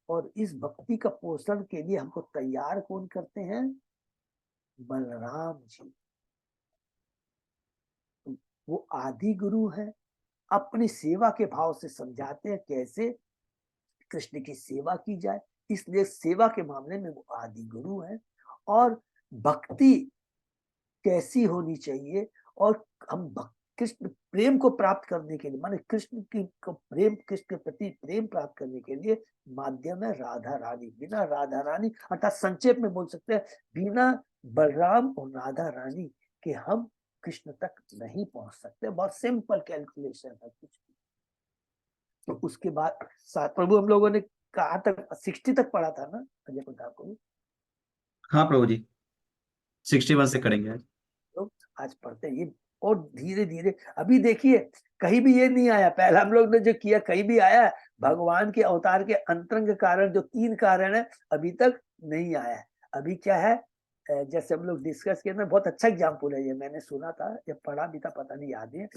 और इस भक्ति का पोषण के लिए हमको तैयार कौन करते हैं? बलराम जी। वो आदि गुरु है। अपनी सेवा के भाव से समझाते हैं कैसे कृष्ण की सेवा की जाए, इसलिए सेवा के मामले में वो आदि गुरु है। और भक्ति कैसी होनी चाहिए, और हम कृष्ण प्रेम को प्राप्त करने के लिए, माने कृष्ण की प्रेम, कृष्ण के प्रति प्रेम प्राप्त करने के लिए माध्यम है राधा रानी। बिना राधा रानी, अर्थात संक्षेप में बोल सकते हैं, बिना बलराम और राधा रानी के हम कृष्ण तक नहीं पहुंच सकते। बहुत सिंपल कैलकुलेशन है कुछ। तो उसके बाद प्रभु हम लोगों ने कहा तक 60 तक पढ़ा था ना अजय प्रताप को? हाँ प्रभु जी, 61 से करेंगे आज। तो आज पढ़ते हैं ये। और धीरे धीरे अभी देखिए, कहीं भी ये नहीं आया, पहला हम लोग ने जो किया कहीं भी आया भगवान के अवतार के अंतरंग कारण, जो 3 कारण है अभी तक नहीं आया। अभी क्या है, जैसे हम लोग डिस्कस किए ना, बहुत अच्छा एग्जाम्पल है ये, मैंने सुना था या पढ़ा भी था, पता नहीं याद है।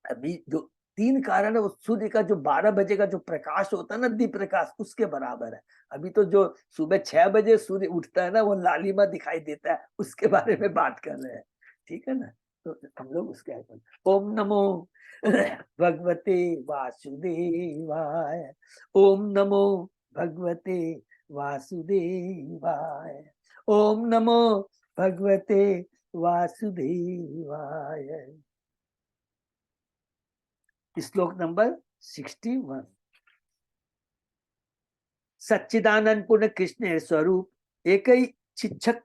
अभी जो 3 कारण है, वो सूर्य का जो 12 बजे का जो प्रकाश होता है ना, दीप प्रकाश, उसके बराबर है। अभी तो जो सुबह 6 बजे सूर्य उठता है ना, वो लालिमा दिखाई देता है, उसके बारे में बात कर रहे हैं। ठीक है ना? तो हम लोग उसके आगे, ओम नमो भगवते वासुदेवाय, ओम नमो भगवते वासुदेवाय, ओम नमो भगवते वासुदेवाय। श्लोक नंबर 61। सच्चिदानंद पूर्ण कृष्ण स्वरूप एक ही चिच्छक,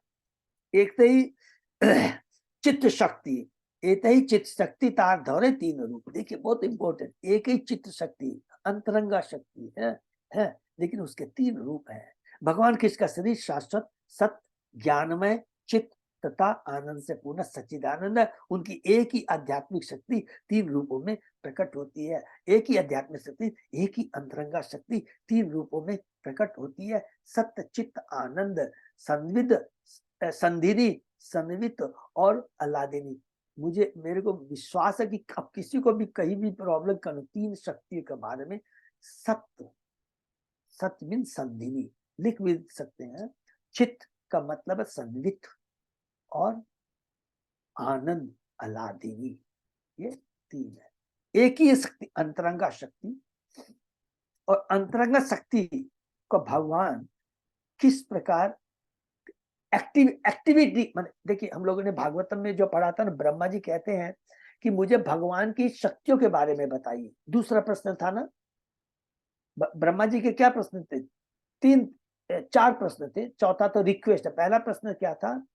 एक ही चित्त शक्ति, एक ही चित्त शक्ति तार धौरे 3 रूप। देखिए बहुत इंपॉर्टेंट, एक ही चित्त शक्ति, अंतरंगा शक्ति है, लेकिन उसके 3 रूप हैं। भगवान कृष्ण का शरीर शाश्वत, सत्य, ज्ञानमय, चित्त तथा आनंद से पूर्ण सच्चिदानंद है। उनकी एक ही आध्यात्मिक शक्ति 3 रूपों में प्रकट होती है। एक ही आध्यात्मिक शक्ति, एक ही अंतरंगा शक्ति 3 रूपों में प्रकट होती है। सत्य, चित्त, आनंद, संविद, संधिनी, संवित और अल्लादिनी। मेरे को विश्वास है कि अब किसी को भी कहीं भी प्रॉब्लम करो 3 शक्तियों के बारे में, सत्य मीन संधिनी लिख भी सकते हैं। चित्त का मतलब है संवित और आनंद अलादिनी, ये 3 है। एक ही शक्ति अंतरंगा शक्ति, और अंतरंगा शक्ति को भगवान किस प्रकार एक्टिविटी, देखिए हम लोगों ने भागवतम में जो पढ़ा था ना, ब्रह्मा जी कहते हैं कि मुझे भगवान की शक्तियों के बारे में बताइए। दूसरा प्रश्न था ना, ब्रह्मा जी के क्या प्रश्न थे? 4 प्रश्न थे, चौथा तो रिक्वेस्ट है। पहला प्रश्न क्या था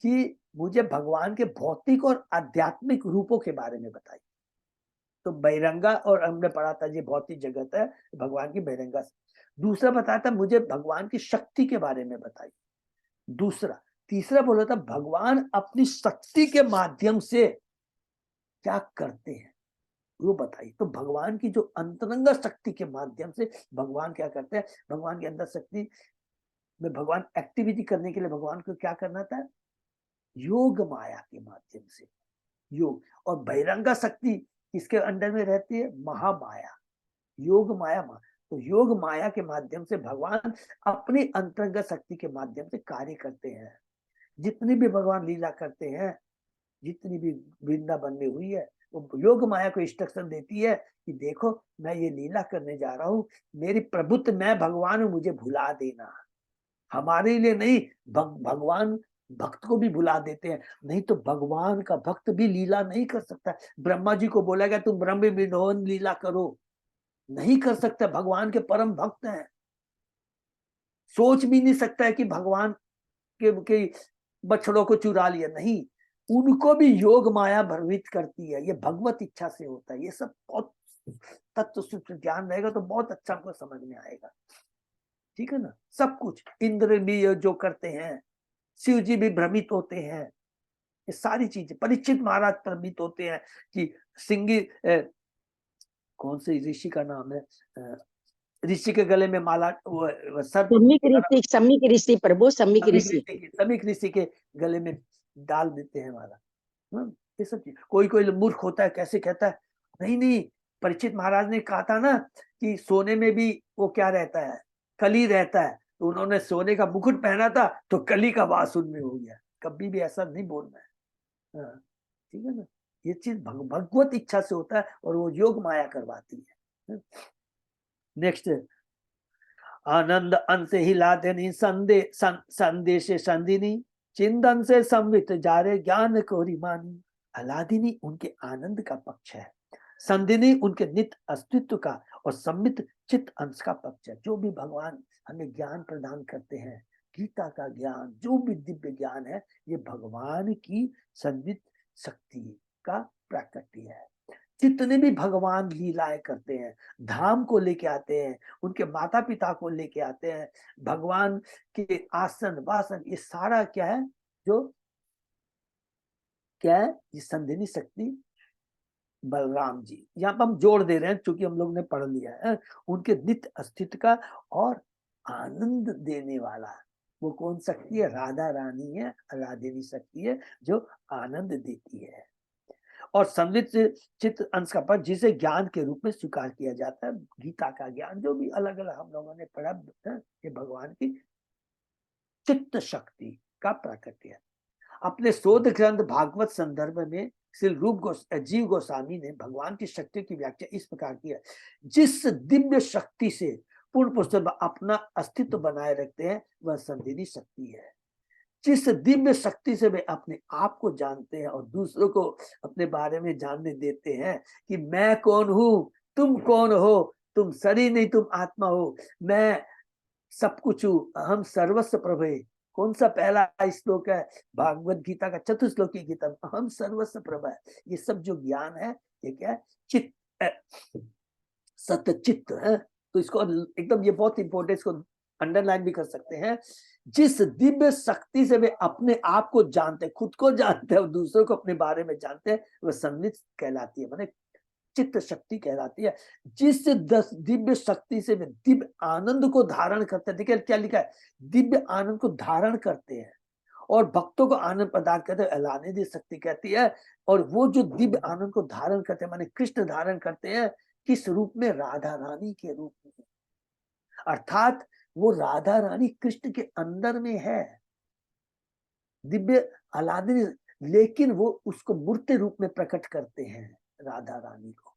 कि मुझे भगवान के भौतिक और आध्यात्मिक रूपों के बारे में बताइए। तो बहिरंगा, और हमने पढ़ा था ये भौतिक जगत है, भगवान की बहिरंगा। दूसरा बताया था मुझे भगवान की शक्ति के बारे में बताइए। दूसरा, तीसरा बोला था भगवान अपनी शक्ति के माध्यम से क्या करते हैं वो बताइए। तो भगवान की जो अंतरंगा शक्ति के माध्यम से भगवान क्या करते हैं, भगवान के अंदर शक्ति में भगवान एक्टिविटी करने के लिए भगवान को क्या करना था, योग माया के माध्यम से योग। और बहिरंगा शक्ति किसके अंडर में रहती है, महामाया, योग माया। तो योग माया के माध्यम से भगवान अपनी अंतरंगा शक्ति के माध्यम से कार्य करते हैं। जितनी भी भगवान लीला करते हैं, जितनी भी वृंदावन में हुई है, वो योग माया को इंस्ट्रक्शन देती है कि देखो मैं ये लीला करने जा रहा हूँ, मेरी प्रभुत्व, मैं भगवान हूँ, मुझे भुला देना। हमारे लिए नहीं, भगवान भक्त को भी भुला देते हैं। नहीं तो भगवान का भक्त भी लीला नहीं कर सकता। ब्रह्मा जी को बोला गया तुम ब्रह्म विनोद लीला करो, नहीं कर सकता। भगवान के परम भक्त हैं, सोच भी नहीं सकता है कि भगवान के बछड़ों को चुरा लिया। नहीं, उनको भी योग माया भ्रमित करती है। ये भगवत इच्छा से होता है। ये सब बहुत तत्व सूक्ष्म ज्ञान रहेगा तो बहुत अच्छा हमको समझ में आएगा। ठीक है ना। सब कुछ इंद्र भी जो करते हैं, शिव जी भी भ्रमित होते हैं, ये सारी चीजें। परीक्षित महाराज भ्रमित होते हैं कि सिंगी कौन से ऋषि का नाम है, ऋषि के गले में माला, सम्यक ऋषि प्रभु, सम्यक ऋषि के गले में डाल देते हैं माला। ये सब चीज। कोई मूर्ख होता है, कैसे कहता है, नहीं, परीक्षित महाराज ने कहा था ना कि सोने में भी वो क्या रहता है, कली रहता है। तो उन्होंने सोने का मुकुट पहना था तो कली का वास उनमें हो गया। कभी भी ऐसा नहीं बोलना है। ठीक है ना। ये चीज भगवत इच्छा से होता है और वो योग माया करवाती है। नेक्स्ट, आनंद अंत ही लादेनी संदेश संदिनी, चिंतन से संवित जारे ज्ञान कोरी मानी। अलादिनी उनके आनंद का पक्ष है, संदिनी उनके नित्य अस्तित्व का, और सम्मित चित्त अंश का पक्ष है। जो भी भगवान हमें ज्ञान प्रदान करते हैं, गीता का ज्ञान, जो भी दिव्य ज्ञान है, ये भगवान की संवित शक्ति का प्राकट्य है। जितने भी भगवान लीलाएं करते हैं, धाम को लेके आते हैं, उनके माता पिता को लेके आते हैं, भगवान के आसन वासन, ये सारा क्या है, जो क्या है, ये संधिनी शक्ति बलराम जी। यहाँ पर हम जोड़ दे रहे हैं क्योंकि हम लोग ने पढ़ लिया है। उनके नित्य अस्तित्व का और आनंद देने वाला वो कौन शक्ति है, राधा रानी है, अलादेवी शक्ति है जो आनंद देती है। और संवित चित्त अंश का पद जिसे ज्ञान के रूप में स्वीकार किया जाता है। गीता का ज्ञान जो भी अलग अलग हम लोगों ने पढ़ा है, ये भगवान की चित्त शक्ति का प्राकट्य है। अपने शोध ग्रंथ भागवत संदर्भ में श्री जीव गोस्वामी ने भगवान की शक्ति की व्याख्या इस प्रकार की है, जिस दिव्य शक्ति से पूर्ण पुरुष अपना अस्तित्व बनाए रखते हैं वह संधिनी शक्ति है। जिस दिव्य शक्ति से वे अपने आप को जानते हैं और दूसरों को अपने बारे में जानने देते हैं कि मैं कौन हूं, तुम कौन हो, तुम शरीर नहीं तुम आत्मा हो, मैं सब कुछ हूं, अहम सर्वस्व प्रभे। कौन सा पहला श्लोक है भागवत गीता का, चतुश्लोकी गीता, अहम सर्वस्व प्रभा। ये सब जो ज्ञान है ये क्या है, चित्त सतचित्त है। तो इसको एकदम, ये बहुत इंपॉर्टेंट, इसको अंडरलाइन भी कर सकते हैं। जिस दिव्य शक्ति से वे अपने आप को जानते हैं, खुद को जानते हैं और दूसरों को अपने बारे में जानते हैं, वह सन्निध कहलाती है, माने चित्त शक्ति कहलाती है। जिस दिव्य शक्ति से वे दिव्य आनंद को धारण करते हैं। देखिए क्या लिखा है, दिव्य आनंद को धारण करते हैं और भक्तों को आनंद प्रदान करते हैं, अलानिधि शक्ति कहती है। और वो जो दिव्य आनंद को धारण करते हैं, माने कृष्ण धारण करते हैं, किस रूप में? राधा रानी के रूप में। अर्थात वो राधा रानी कृष्ण के अंदर में है, दिव्य अलादिनी, लेकिन वो उसको मूर्त रूप में प्रकट करते हैं, राधा रानी को।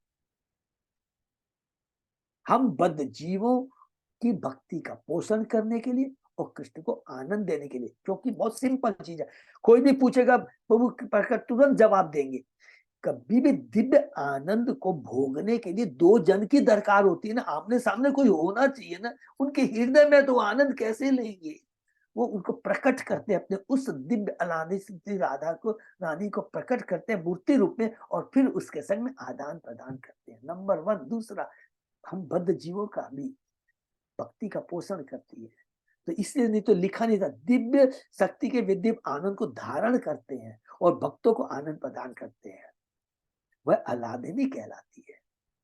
हम बद्ध जीवों की भक्ति का पोषण करने के लिए और कृष्ण को आनंद देने के लिए, क्योंकि बहुत सिंपल चीज है। कोई भी पूछेगा प्रभु प्रकट, तुरंत जवाब देंगे। कभी भी दिव्य आनंद को भोगने के लिए दो जन की दरकार होती है ना, आमने सामने कोई होना चाहिए ना। उनके हृदय में तो आनंद कैसे लेंगे? वो उनको प्रकट करते हैं, अपने उस दिव्य अलादी राधा को, रानी को प्रकट करते हैं मूर्ति रूप में, और फिर उसके संग में आदान प्रदान करते हैं। नंबर 1। दूसरा, हम बद्ध जीवों का भी भक्ति का पोषण करती है, तो इसलिए नहीं तो लिखा नहीं था, दिव्य शक्ति के विद्य आनंद को धारण करते हैं और भक्तों को आनंद प्रदान करते हैं, वह अलादिनी कहलाती है।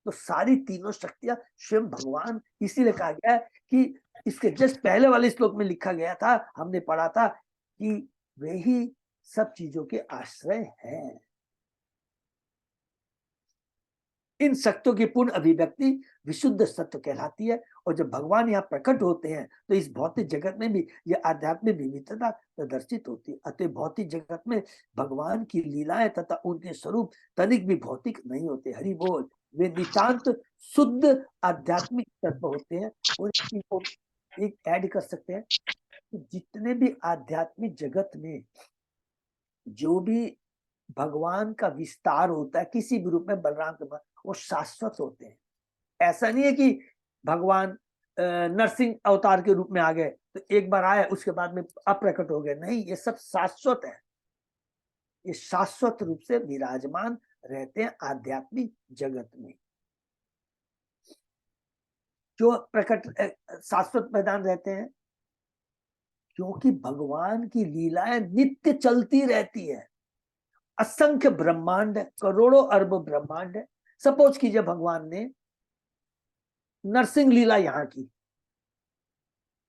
तो सारी तीनों शक्तियां स्वयं भगवान, इसीलिए कहा गया है कि इसके जस्ट पहले वाले श्लोक में लिखा गया था, हमने पढ़ा था कि वे ही सब चीजों के आश्रय हैं। इन शक्तियों की पूर्ण अभिव्यक्ति विशुद्ध सत्य कहलाती है। और जब भगवान यहाँ प्रकट होते हैं तो इस भौतिक जगत में भी यह आध्यात्मिक विविधता प्रदर्शित होती है। अतः भौतिक जगत में भगवान की लीलाएं तथा उनके स्वरूप तनिक भी भौतिक नहीं होते। हरि बोल। वे नितांत शुद्ध आध्यात्मिक तत्व होते हैं। और इनको एक ऐड कर सकते हैं कि जितने भी आध्यात्मिक जगत में जो भी भगवान का विस्तार होता है किसी भी रूप में, बलराम के बाद, वो शाश्वत होते हैं। ऐसा नहीं है कि भगवान नरसिंह अवतार के रूप में आ गए तो एक बार आए उसके बाद में अप्रकट हो गए, नहीं, ये सब शाश्वत है। ये शाश्वत रूप से विराजमान रहते हैं आध्यात्मिक जगत में। जो प्रकट शाश्वत मैदान रहते हैं क्योंकि भगवान की लीलाएं नित्य चलती रहती है। असंख्य ब्रह्मांड है, करोड़ों अरब ब्रह्मांड है। सपोज कीजिए भगवान ने नरसिंह लीला यहाँ की,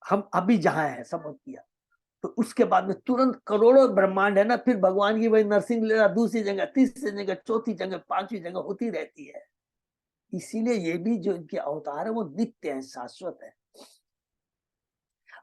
हम अभी जहां हैं समझ किया, तो उसके बाद में तुरंत करोड़ों ब्रह्मांड है ना, फिर भगवान की वही नरसिंह लीला दूसरी जगह, तीसरी जगह, चौथी जगह, पांचवी जगह होती रहती है। इसीलिए ये भी जो इनके अवतार है वो नित्य है, शाश्वत है।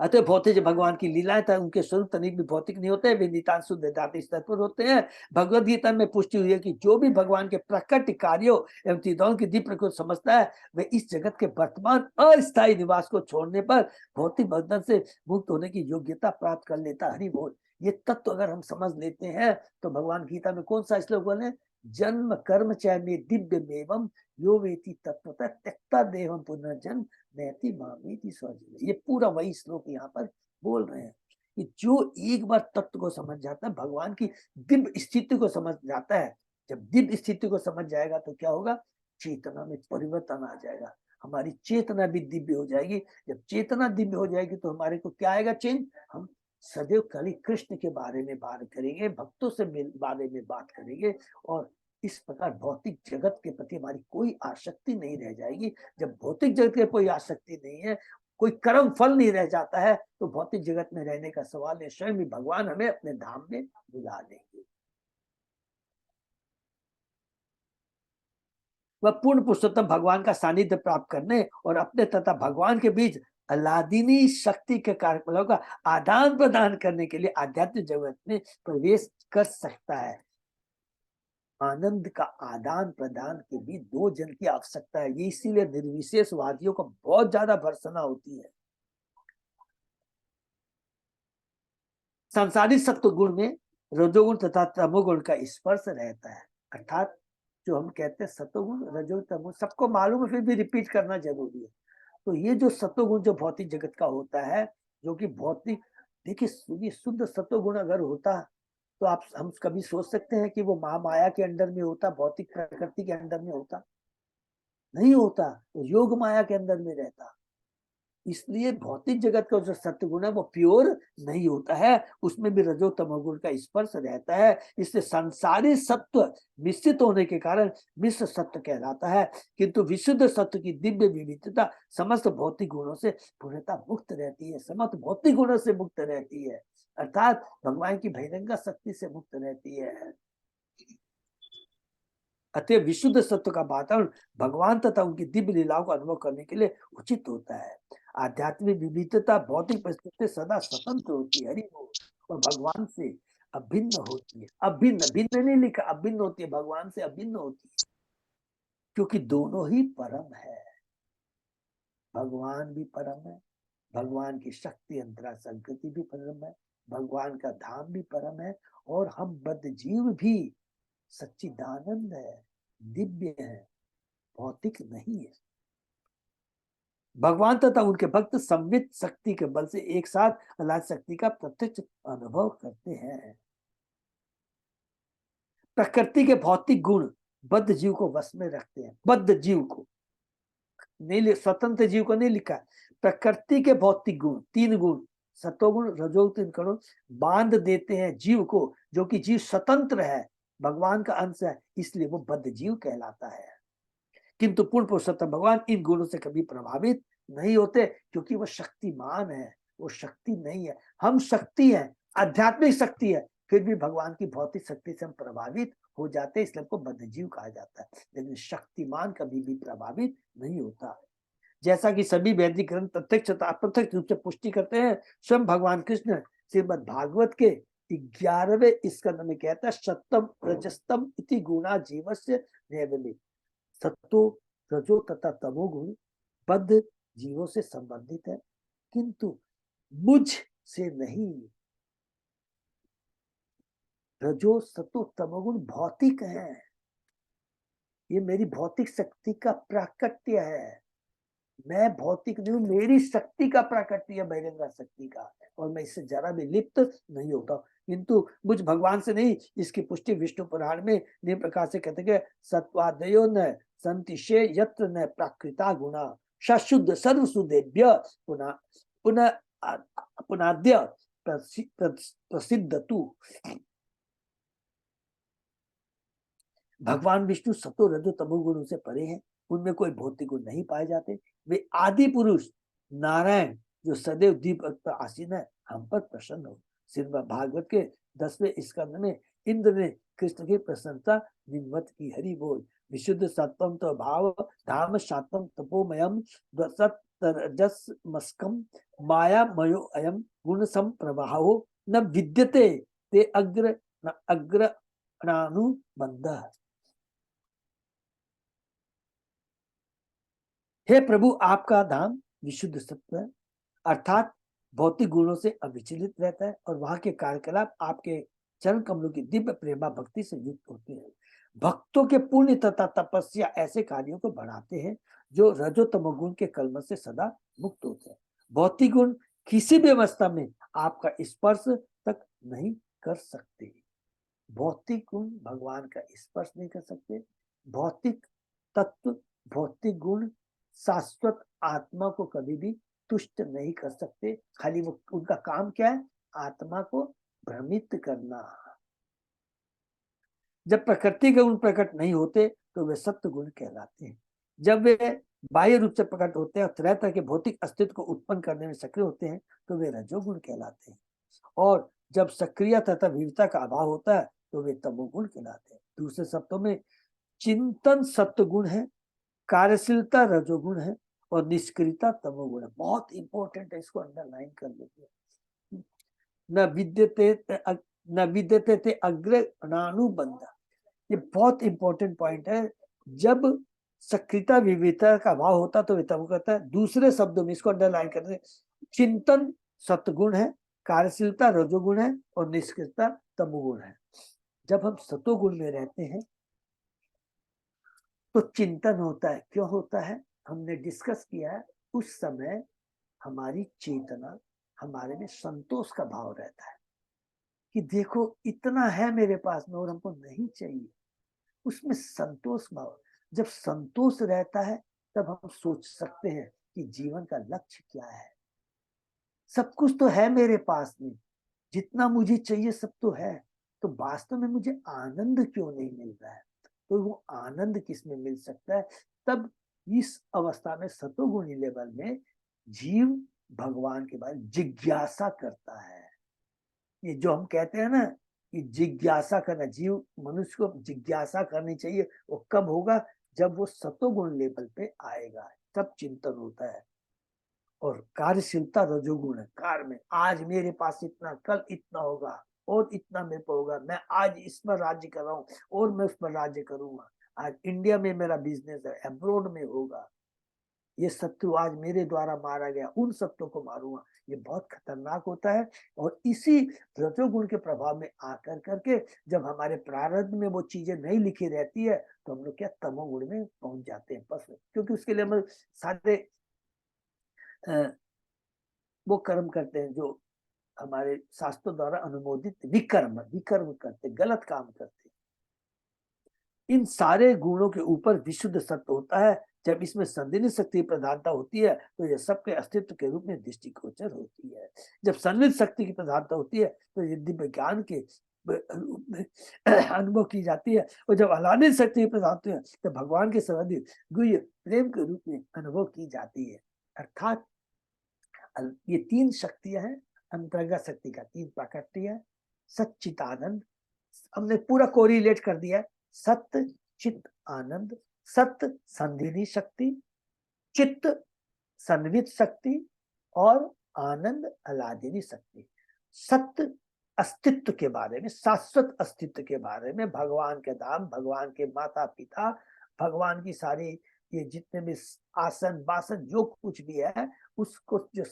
अतः भौतिक जो भगवान की लीलाएं था उनके स्वरूप तनिक भी भौतिक नहीं होते, वे नितांत शुद्ध आध्यात्मिक स्तर पर होते हैं। भगवद गीता में पुष्टि हुई है कि जो भी भगवान के प्रकट कार्यों एवं चिदाओं की दीप्र को समझता है वह इस जगत के वर्तमान अस्थायी निवास को छोड़ने पर भौतिक बंधन से मुक्त होने की योग्यता प्राप्त कर लेता। हरि बोल। ये तत्व अगर हम समझ लेते हैं तो भगवान गीता में कौन सा श्लोक बोले, जन्म कर्म चय में दिव्य मेवम यो वेति तत्वतः त्यक्ता देवम पुनर्जन्म नैति मामेति स्वजन। ये पूरा वही श्लोक यहाँ पर बोल रहे हैं कि जो एक बार तत्व को समझ जाता है, भगवान की दिव्य स्थिति को समझ जाता है, जब दिव्य स्थिति को समझ जाएगा तो क्या होगा, चेतना में परिवर्तन आ जाएगा, हमारी चेतना भी दिव्य हो जाएगी। जब चेतना दिव्य हो जाएगी तो हमारे को क्या आएगा चेंज, हम सदैव खाली कृष्ण के बारे में बात करेंगे, भक्तों से बारे में बात करेंगे, और इस प्रकार भौतिक जगत के प्रति हमारी कोई आसक्ति नहीं रह जाएगी। जब भौतिक जगत के कोई आसक्ति नहीं है, कोई कर्म फल नहीं रह जाता है, तो भौतिक जगत में रहने का सवाल है। स्वयं ही भगवान हमें अपने धाम में बुला लेंगे। वह पूर्ण पुरुषोत्तम भगवान का सानिध्य प्राप्त करने और अपने तथा भगवान के बीच अलादीनी शक्ति के कार्यक्रमों का आदान प्रदान करने के लिए आध्यात्मिक जगत में प्रवेश कर सकता है। आनंद का आदान प्रदान के भी दो जन की आवश्यकता है। ये इसीलिए निर्विशेषवादियों को बहुत ज्यादा भर्सना होती है। सांसारिक सत्व गुण में रजोगुण तथा तमोगुण का स्पर्श रहता है। अर्थात जो हम कहते हैं सतोगुण रजोगुण तमोगुण सबको मालूम है, फिर भी रिपीट करना जरूरी है। तो ये जो सतोगुण जो भौतिक जगत का होता है, जो कि भौतिक, देखिए शुद्ध सतोगुण अगर होता तो आप हम कभी सोच सकते हैं कि वो महामाया के अंडर में होता, भौतिक प्रकृति के अंडर में होता? नहीं होता, तो योग माया के अंदर में रहता। इसलिए भौतिक जगत का जो सत्य गुण है वो प्योर नहीं होता है, उसमें भी रजो तमोगुण का स्पर्श रहता है। इससे संसारी सत्व मिश्रित होने के कारण मिश्र सत्य कहलाता है, किंतु विशुद्ध सत्य की दिव्य विविधता समस्त भौतिक गुणों से पूर्णतः मुक्त रहती है, समस्त भौतिक गुणों से मुक्त रहती है, अर्थात भगवान की बहिरंगा शक्ति से मुक्त रहती है। अतः विशुद्ध सत्व का वातावरण भगवान तथा उनकी दिव्य लीलाओं का अनुभव करने के लिए उचित होता है। आध्यात्मिक विविधता भौतिक परिस्थिति से सदा स्वतंत्र होती है, हरि बोल, और भगवान से अभिन्न होती है। अभिन्न, भिन्न नहीं लिखा, अभिन्न होती है, भगवान से अभिन्न होती है, क्योंकि दोनों ही परम है। भगवान भी परम है, भगवान की शक्ति अंतरा संकृति भी परम है, भगवान का धाम भी परम है, और हम बद्ध जीव भी सच्चिदानंद है, दिव्य है, भौतिक नहीं है। भगवान तथा उनके भक्त संवित शक्ति के बल से एक साथ अल्लाह शक्ति का प्रत्यक्ष अनुभव करते हैं। प्रकृति के भौतिक गुण बद्ध जीव को वश में रखते हैं, बद्ध जीव को नहीं, स्वतंत्र जीव को नहीं लिखा। प्रकृति के भौतिक गुण, तीन गुण, सतोगुण रजोगुण गुण बांध देते हैं जीव को, जो कि जीव स्वतंत्र है, भगवान का अंश है, इसलिए वो बद्ध जीव कहलाता है। किंतु पूर्ण पुरुषोत्तम भगवान इन गुणों से कभी प्रभावित नहीं होते, क्योंकि वो शक्तिमान है, वो शक्ति नहीं है। हम शक्ति है, आध्यात्मिक शक्ति है, फिर भी भगवान की भौतिक शक्ति से हम प्रभावित हो जाते हैं, इसलिए हमको बद्धजीव कहा जाता है। लेकिन शक्तिमान कभी भी प्रभावित नहीं होता। जैसा कि सभी वैदिक ग्रंथ प्रत्यक्ष तथा अप्रत्यक्ष रूप से पुष्टि करते हैं, स्वयं भगवान कृष्ण श्रीमद् भागवत के 11वें स्कंद में कहता है, सत्यम रजस्तम इति गुणा जीवस्य नैवलिक। सत्तो रजो तथा तमोगुण बद्ध जीवों से संबंधित है, किंतु मुझ से नहीं। रजो सतो तमोगुण भौतिक है, ये मेरी भौतिक शक्ति का प्राकट्य है। मैं भौतिक नहीं हूं, मेरी शक्ति का प्राकट्य है, बहिरंगा शक्ति का, और मैं इससे जरा भी लिप्त नहीं होता। किंतु मुझ भगवान से नहीं, इसकी पुष्टि विष्णु पुराण में निम्न प्रकार से कहते हैं, सत्वादयो न संतिशे यत्र न प्राकृता गुणा शुद्ध सर्वसुदेभ्य पुनः पुनः पुनाद्य प्रसिद्ध तु। भगवान विष्णु सतो रजो तमो गुणों से परे हैं, उनमें कोई भौतिक गुण नहीं पाए जाते। वे आदि पुरुष नारायण जो सदैव दीप पर आसीन है, हम पर प्रसन्न हो। श्रीमद् भागवत के 10वें स्कंद में इंद्र ने कृष्ण की प्रसन्नता निम्मत की, हरि बोल। विशुद्ध सत्वम तो भाव धाम शात्वम तपोमयम रजस्मस्कम माया मयो अयम गुण संप्रवाहो न विद्यते ते अग्र न अग्र अनुबंध। हे प्रभु, आपका धाम विशुद्ध सत्व है, अर्थात भौतिक गुणों से अविचलित रहता है, और वहां के कार्यकलाप आपके चरण कमलों की दिव्य प्रेमा भक्ति से युक्त होते हैं। भक्तों के पुण्य तथा तपस्या ऐसे कार्यों को बढ़ाते हैं जो रजो तमोगुण के कलमश से सदा मुक्त होते हैं। भौतिक गुण किसी भी अवस्था में आपका स्पर्श तक नहीं कर सकते। भौतिक गुण भगवान का स्पर्श नहीं कर सकते। भौतिक तत्व, भौतिक गुण शाश्वत आत्मा को कभी भी तुष्ट नहीं कर सकते। खाली वो उनका काम क्या है? आत्मा को भ्रमित करना। जब प्रकृति के गुण प्रकट नहीं होते तो वे सत्य गुण कहलाते हैं। जब वे बाह्य रूप से प्रकट होते हैं और तरह तरह के भौतिक अस्तित्व को उत्पन्न करने में सक्रिय होते हैं तो वे रजोगुण कहलाते हैं। और जब सक्रिय तथा विविधता का अभाव होता है तो वे तमोगुण कहलाते हैं। दूसरे शब्दों में चिंतन सत्य गुण है, कार्यशीलता रजोगुण है, और निष्क्रियता तमोगुण है। बहुत इंपॉर्टेंट है, इसको अंडरलाइन कर लेते हैं। न विद्यते ते अग्र अनानुबंध, ये बहुत इंपॉर्टेंट पॉइंट है। जब सक्रियता विविधता का अभाव होता तो तमो कहता है। दूसरे शब्दों में इसको अंडरलाइन करते हैं, चिंतन सत्गुण है, कार्यशीलता रजोगुण है, और निष्क्रियता तमोगुण है। जब हम सतोगुण में रहते हैं तो चिंतन होता है। क्यों होता है? हमने डिस्कस किया है, उस समय हमारी चेतना, हमारे में संतोष का भाव रहता है कि देखो इतना है मेरे पास में और हमको नहीं चाहिए, उसमें संतोष भाव। जब संतोष रहता है तब हम सोच सकते हैं कि जीवन का लक्ष्य क्या है। सब कुछ तो है मेरे पास में, जितना मुझे चाहिए सब तो है, तो वास्तव में मुझे आनंद क्यों नहीं मिल रहा है? तो वो आनंद किसमें मिल सकता है? तब इस अवस्था में सतोगुणी लेवल में जीव भगवान के बारे में जिज्ञासा करता है। ये जो हम कहते हैं ना कि जिज्ञासा करना, जीव मनुष्य को जिज्ञासा करनी चाहिए, वो कब होगा? जब वो सतोगुण लेवल पे आएगा, तब चिंतन होता है। और कार्यशीलता रजोगुण है। कार्य में आज मेरे पास इतना, कल इतना होगा और इतना मेरे को होगा, मैं आज इस पर राज्य कर रहा हूँ और मैं उस पर राज्य करूंगा, आज इंडिया में मेरा बिजनेस है, अब्रोड में होगा, ये शत्रु आज मेरे द्वारा मारा गया, उन शत्रुओं को मारूंगा। ये बहुत खतरनाक होता है। और इसी रजोगुण के प्रभाव में आकर करके जब हमारे प्रारब्ध में वो चीजें नहीं लिखी रहती है तो हम लोग क्या तमोगुण में पहुंच जाते हैं बस। क्योंकि उसके लिए हम सारे वो कर्म करते हैं जो हमारे शास्त्रों द्वारा अनुमोदित विकर्म विकर्म करते, गलत काम करते। इन सारे गुणों के ऊपर विशुद्ध सत्य होता है। जब इसमें संदिग्ध शक्ति प्रधानता होती है तो यह सबके अस्तित्व के रूप में दृष्टिगोचर होती है। जब संदिग्ध शक्ति की प्रधानता होती है तो ये दिव्य ज्ञान के रूप में अनुभव की जाती है। और जब अलादित शक्ति की प्रधानता है तो भगवान के संबंधी गुह्य प्रेम के रूप में अनुभव की जाती है। अर्थात ये तीन शक्तियां हैं, अंतर्गत शक्ति का तीन प्राकट्य है। सच्चिदानंद, हमने पूरा कोरिलेट कर दिया है। सत्य चित्त आनंद, सत्य संधिनी शक्ति, चित्त संवित शक्ति और आनंद अलादिनी शक्ति। सत्य अस्तित्व के बारे में, शाश्वत अस्तित्व के बारे में, भगवान के धाम, भगवान के माता पिता, भगवान की सारी ये जितने भी आसन बासन जो कुछ भी है उसको जो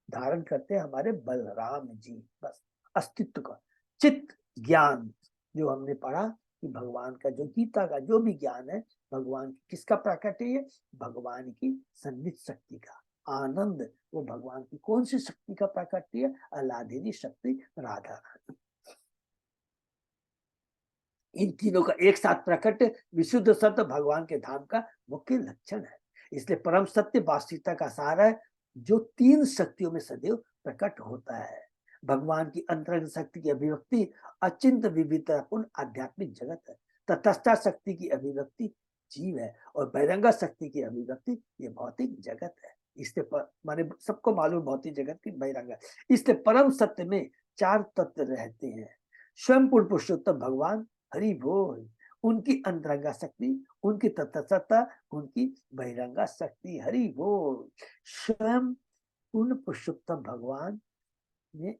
धारण करते हैं हमारे बलराम जी, बस अस्तित्व का। चित्त ज्ञान, जो हमने पढ़ा कि भगवान का जो गीता का जो भी ज्ञान है भगवान किसका प्राकट्य है? भगवान की संवित शक्ति का। आनंद, वो भगवान की कौन सी शक्ति का प्राकट्य है? अलादिनी शक्ति राधा। इन तीनों का एक साथ प्रकट विशुद्ध सत्य भगवान के धाम का मुख्य लक्षण है। इसलिए परम सत्य वास्तविकता का सार है जो तीन शक्तियों में सदैव प्रकट होता है। भगवान की अंतरंग शक्ति की अभिव्यक्ति अचिंत विविधतापूर्ण आध्यात्मिक जगत है। तटस्था शक्ति की अभिव्यक्ति जीव है और बहिरंगा शक्ति की अभिव्यक्ति ये भौतिक जगत है। इसलिए माने सबको मालूम भौतिक जगत की बहिरंगा। इसलिए परम सत्य में चार तत्व रहते हैं। स्वयं पूर्ण पुरुषोत्तम भगवान हरि बोल, उनकी अंतरंगा शक्ति, उनकी तत्सत्ता, उनकी बहिरंगा शक्ति, हरि बोल। स्वयं पूर्ण पुरुषोत्तम भगवान में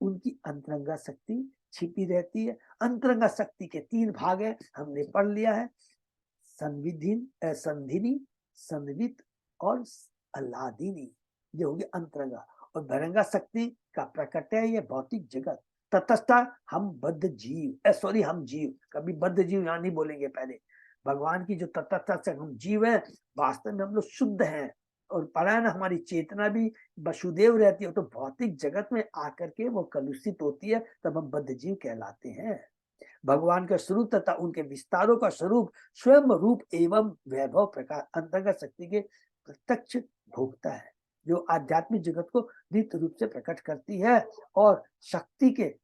उनकी अंतरंगा शक्ति छिपी रहती है। अंतरंगा शक्ति के तीन भाग है, हमने पढ़ लिया है। संधिनी, संवित और अल्लादिनी, ये होगी अंतरंगा। और बहिरंगा शक्ति का प्रकट है ये भौतिक जगत। तटस्था हम बद्ध जीव, सॉरी हम जीव, कभी बद्ध जीव यहाँ नहीं बोलेंगे। पहले भगवान की जो तटस्था से हम जीव है, वास्तव में हम लोग शुद्ध हैं। और पढ़ा ना, हमारी चेतना भी वसुदेव रहती है, तो भौतिक जगत में आकर के वो कलुषित होती है, तब हम बद्ध जीव कहलाते हैं। भगवान का स्वरूप तथा उनके विस्तारों का स्वरूप स्वयं रूप एवं वैभव प्रकार अंतर्गत शक्ति के प्रत्यक्ष भोगता है, जो आध्यात्मिक जगत को नित्य रूप से प्रकट करती है। और शक्ति के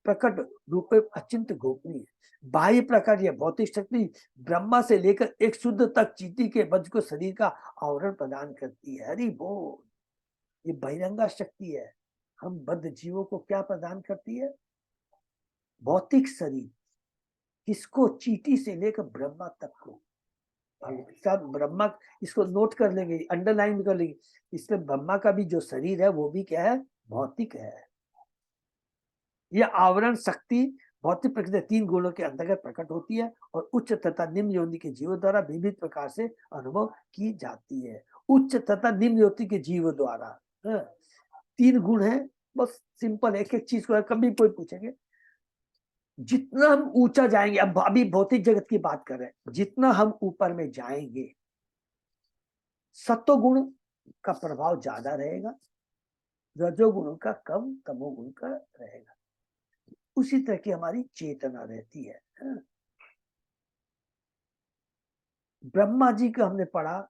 प्रकट रूप में अचिंत गोपनीय बाह्य प्रकार यह भौतिक शक्ति ब्रह्मा से लेकर एक शुद्ध तक चीटी के वज्र को शरीर का आवरण प्रदान करती है। हरि बोल, ये बहिरंगा शक्ति है। हम बद्ध जीवों को क्या प्रदान करती है? भौतिक शरीर। किसको? चीटी से लेकर ब्रह्मा तक को। सब ब्रह्मा, इसको नोट कर लेंगे, अंडरलाइन कर लेंगे। इसमें ब्रह्मा का भी जो शरीर है वो भी क्या है? भौतिक है। यह आवरण शक्ति भौतिक प्रकृति तीन गुणों के अंतर्गत प्रकट होती है और उच्च तथा निम्न योनि के जीवों द्वारा विविध प्रकार से अनुभव की जाती है। उच्च तथा निम्न योनि के जीवों द्वारा तीन गुण है, बस सिंपल। एक एक चीज को कभी कोई पूछेंगे, जितना हम ऊंचा जाएंगे, अब अभी भौतिक जगत की बात कर रहे हैं, जितना हम ऊपर में जाएंगे सत्वगुण का प्रभाव ज्यादा रहेगा, रजोगुण का कम, तमोगुण का रहेगा। उसी तरह की हमारी चेतना रहती है। ब्रह्मा जी का हमने पढ़ा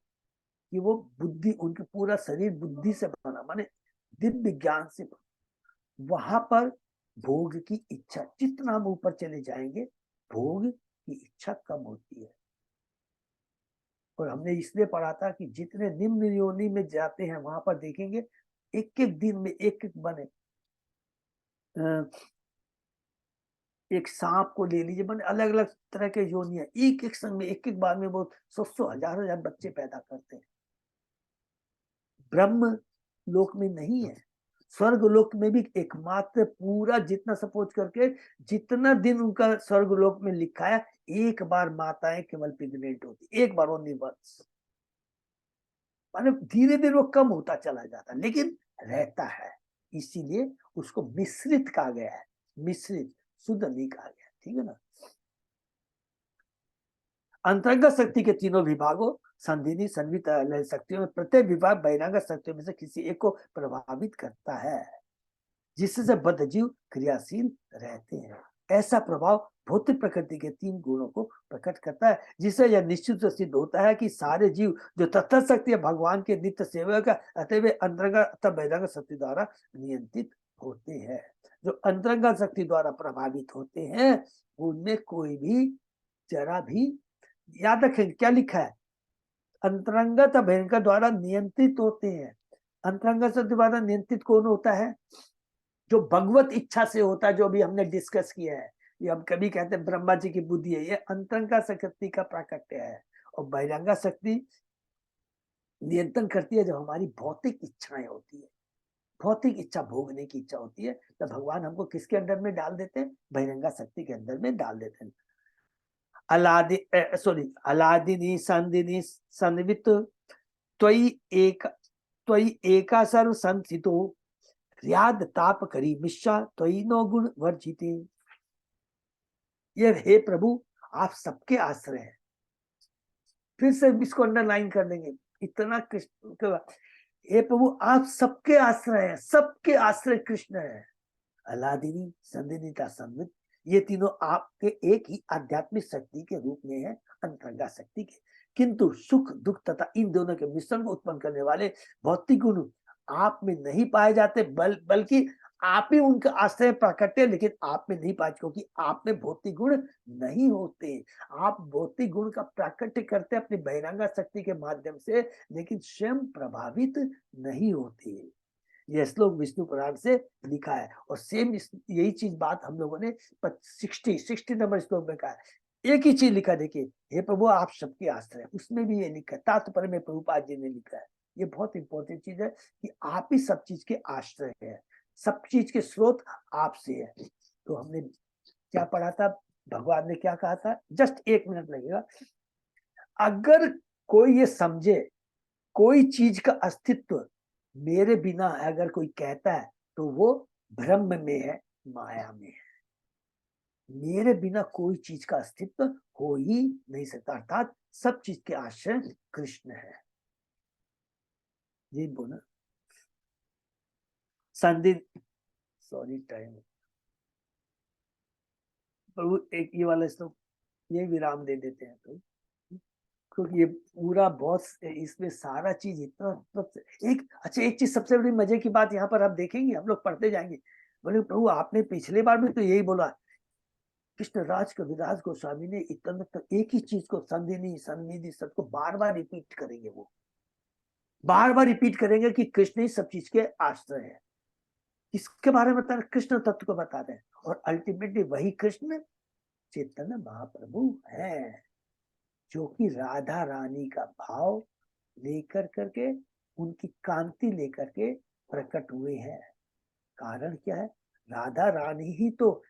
कि वो बुद्धि, उनके पूरा शरीर बुद्धि से बना, माने दिव्य ज्ञान से बना। वहां पर भोग की इच्छा, जितना हम ऊपर चले जाएंगे भोग की इच्छा कम होती है। और हमने इसलिए पढ़ा था कि जितने निम्न योनि में जाते हैं वहां पर देखेंगे एक एक दिन में एक एक बने, एक सांप को ले लीजिए, मैंने अलग अलग तरह के योनियां एक एक संग में एक एक बार में वो सौ हजार हजार बच्चे पैदा करते हैं। ब्रह्म लोक में नहीं है, स्वर्ग लोक में भी एकमात्र पूरा जितना सपोज करके जितना दिन उनका स्वर्ग लोक में लिखा है, एक बार माताएं केवल प्रेग्नेंट होती, एक बार ओनली वंस। माने धीरे धीरे वो कम होता चला जाता लेकिन रहता है, इसीलिए उसको मिश्रित कहा गया है, मिश्रित, शुद्ध नहीं कहा गया, ठीक है ना। अंतरंग शक्ति के तीनों विभागों संधिनी संवित लय शक्तियों में प्रत्येक विभाग बहिरंग शक्तियों में से किसी एक को प्रभावित करता है, जिससे बद्ध जीव क्रियाशील रहते हैं। ऐसा प्रभाव भौतिक प्रकृति के तीन गुणों को प्रकट करता है, जिससे यह निश्चित सिद्ध होता है कि सारे जीव जो तत्व शक्ति भगवान के नित्य सेवक अतः वे अंतरंग अथवा बहिरंग शक्ति द्वारा नियंत्रित होते हैं। जो अंतरंग शक्ति द्वारा प्रभावित होते हैं उनमें कोई भी जरा भी, याद रखें क्या लिखा है, अंतरंगत भयंकर द्वारा नियंत्रित होते हैं। अंतरंग शक्ति द्वारा नियंत्रित कौन होता है? जो भगवत इच्छा से होता है, जो भी हमने डिस्कस किया है। ये हम कभी कहते हैं ब्रह्मा जी की बुद्धि है, ये अंतरंगा शक्ति का प्राकट्य है। और बहिरंगा शक्ति नियंत्रण करती है जब हमारी भौतिक इच्छाएं होती है, भौतिक इच्छा भोगने की इच्छा होती है, तब भगवान हमको किसके अंदर में डाल देते हैं? बहिरंगा शक्ति के अंदर में डाल देते हैं। अलादिनी संदिनी संवित त्वयि एका सर्व संस्थितो याद ताप करी मिश्रा त्वयि नो गुण वर्जिते। ये हे प्रभु आप सबके आश्रय हैं, फिर से इसको अंडरलाइन कर देंगे, इतना कृष्ण, हे प्रभु आप सबके आश्रय हैं, सबके आश्रय कृष्ण है। अलादिनी संदिनीता संवित, ये तीनों आपके एक ही आध्यात्मिक शक्ति के रूप में है, अंतरंगा शक्ति के, किंतु सुख दुख तथा इन दोनों के मिश्रण को उत्पन्न करने वाले भौतिक गुण आप में नहीं पाए जाते, बल्कि आप ही उनका आश्रय प्राकट्य, लेकिन आप में नहीं पाए क्योंकि आप में भौतिक गुण नहीं होते। आप भौतिक गुण का प्राकट्य करते अपनी बहिरंगा शक्ति के माध्यम से, लेकिन स्वयं प्रभावित नहीं होते। यह श्लोक विष्णु पुराण से लिखा है। और सेम यही चीज बात हम लोगों ने 60 नंबर श्लोक में कहा है। एक ही चीज लिखा, देखिए हे प्रभु आप सबके आश्रय, उसमें भी ये लिखा है, तात्पर्य में प्रभुपाद जी ने लिखा है। ये बहुत इंपॉर्टेंट चीज है कि आप ही सब चीज के आश्रय है, सब चीज के स्रोत आपसे है। तो हमने क्या पढ़ा था, भगवान ने क्या कहा था, जस्ट 1 मिनट लगेगा। अगर कोई ये समझे कोई चीज का अस्तित्व मेरे बिना अगर कोई कहता है तो वो भ्रम में है, माया में है। मेरे बिना कोई चीज का अस्तित्व हो ही नहीं सकता, अर्थात सब चीज के आश्रय कृष्ण है। जी बोला संधि, सॉरी टाइम प्रभु, एक ये वाला श्लोक ये विराम दे देते हैं तो, क्योंकि ये पूरा बहुत इसमें सारा चीज इतना एक अच्छा, एक चीज सबसे बड़ी मजे की बात यहाँ पर आप देखेंगे, हम लोग पढ़ते जाएंगे, बोले प्रभु आपने पिछले बार भी तो यही बोला। कृष्णराज कविराज गोस्वामी ने इतना तो एक ही चीज को संधिनी सन्निधि सबको बार बार रिपीट करेंगे, वो बार बार रिपीट करेंगे कि कृष्ण ही सब चीज के आश्रय है। किसके बारे में बता रहे? कृष्ण तत्व को बता रहे हैं। और अल्टीमेटली वही कृष्ण चैतन्य महाप्रभु है, जो कि राधा रानी का भाव लेकर करके, उनकी कांति लेकर के प्रकट हुए हैं। कारण क्या है? राधा रानी ही तो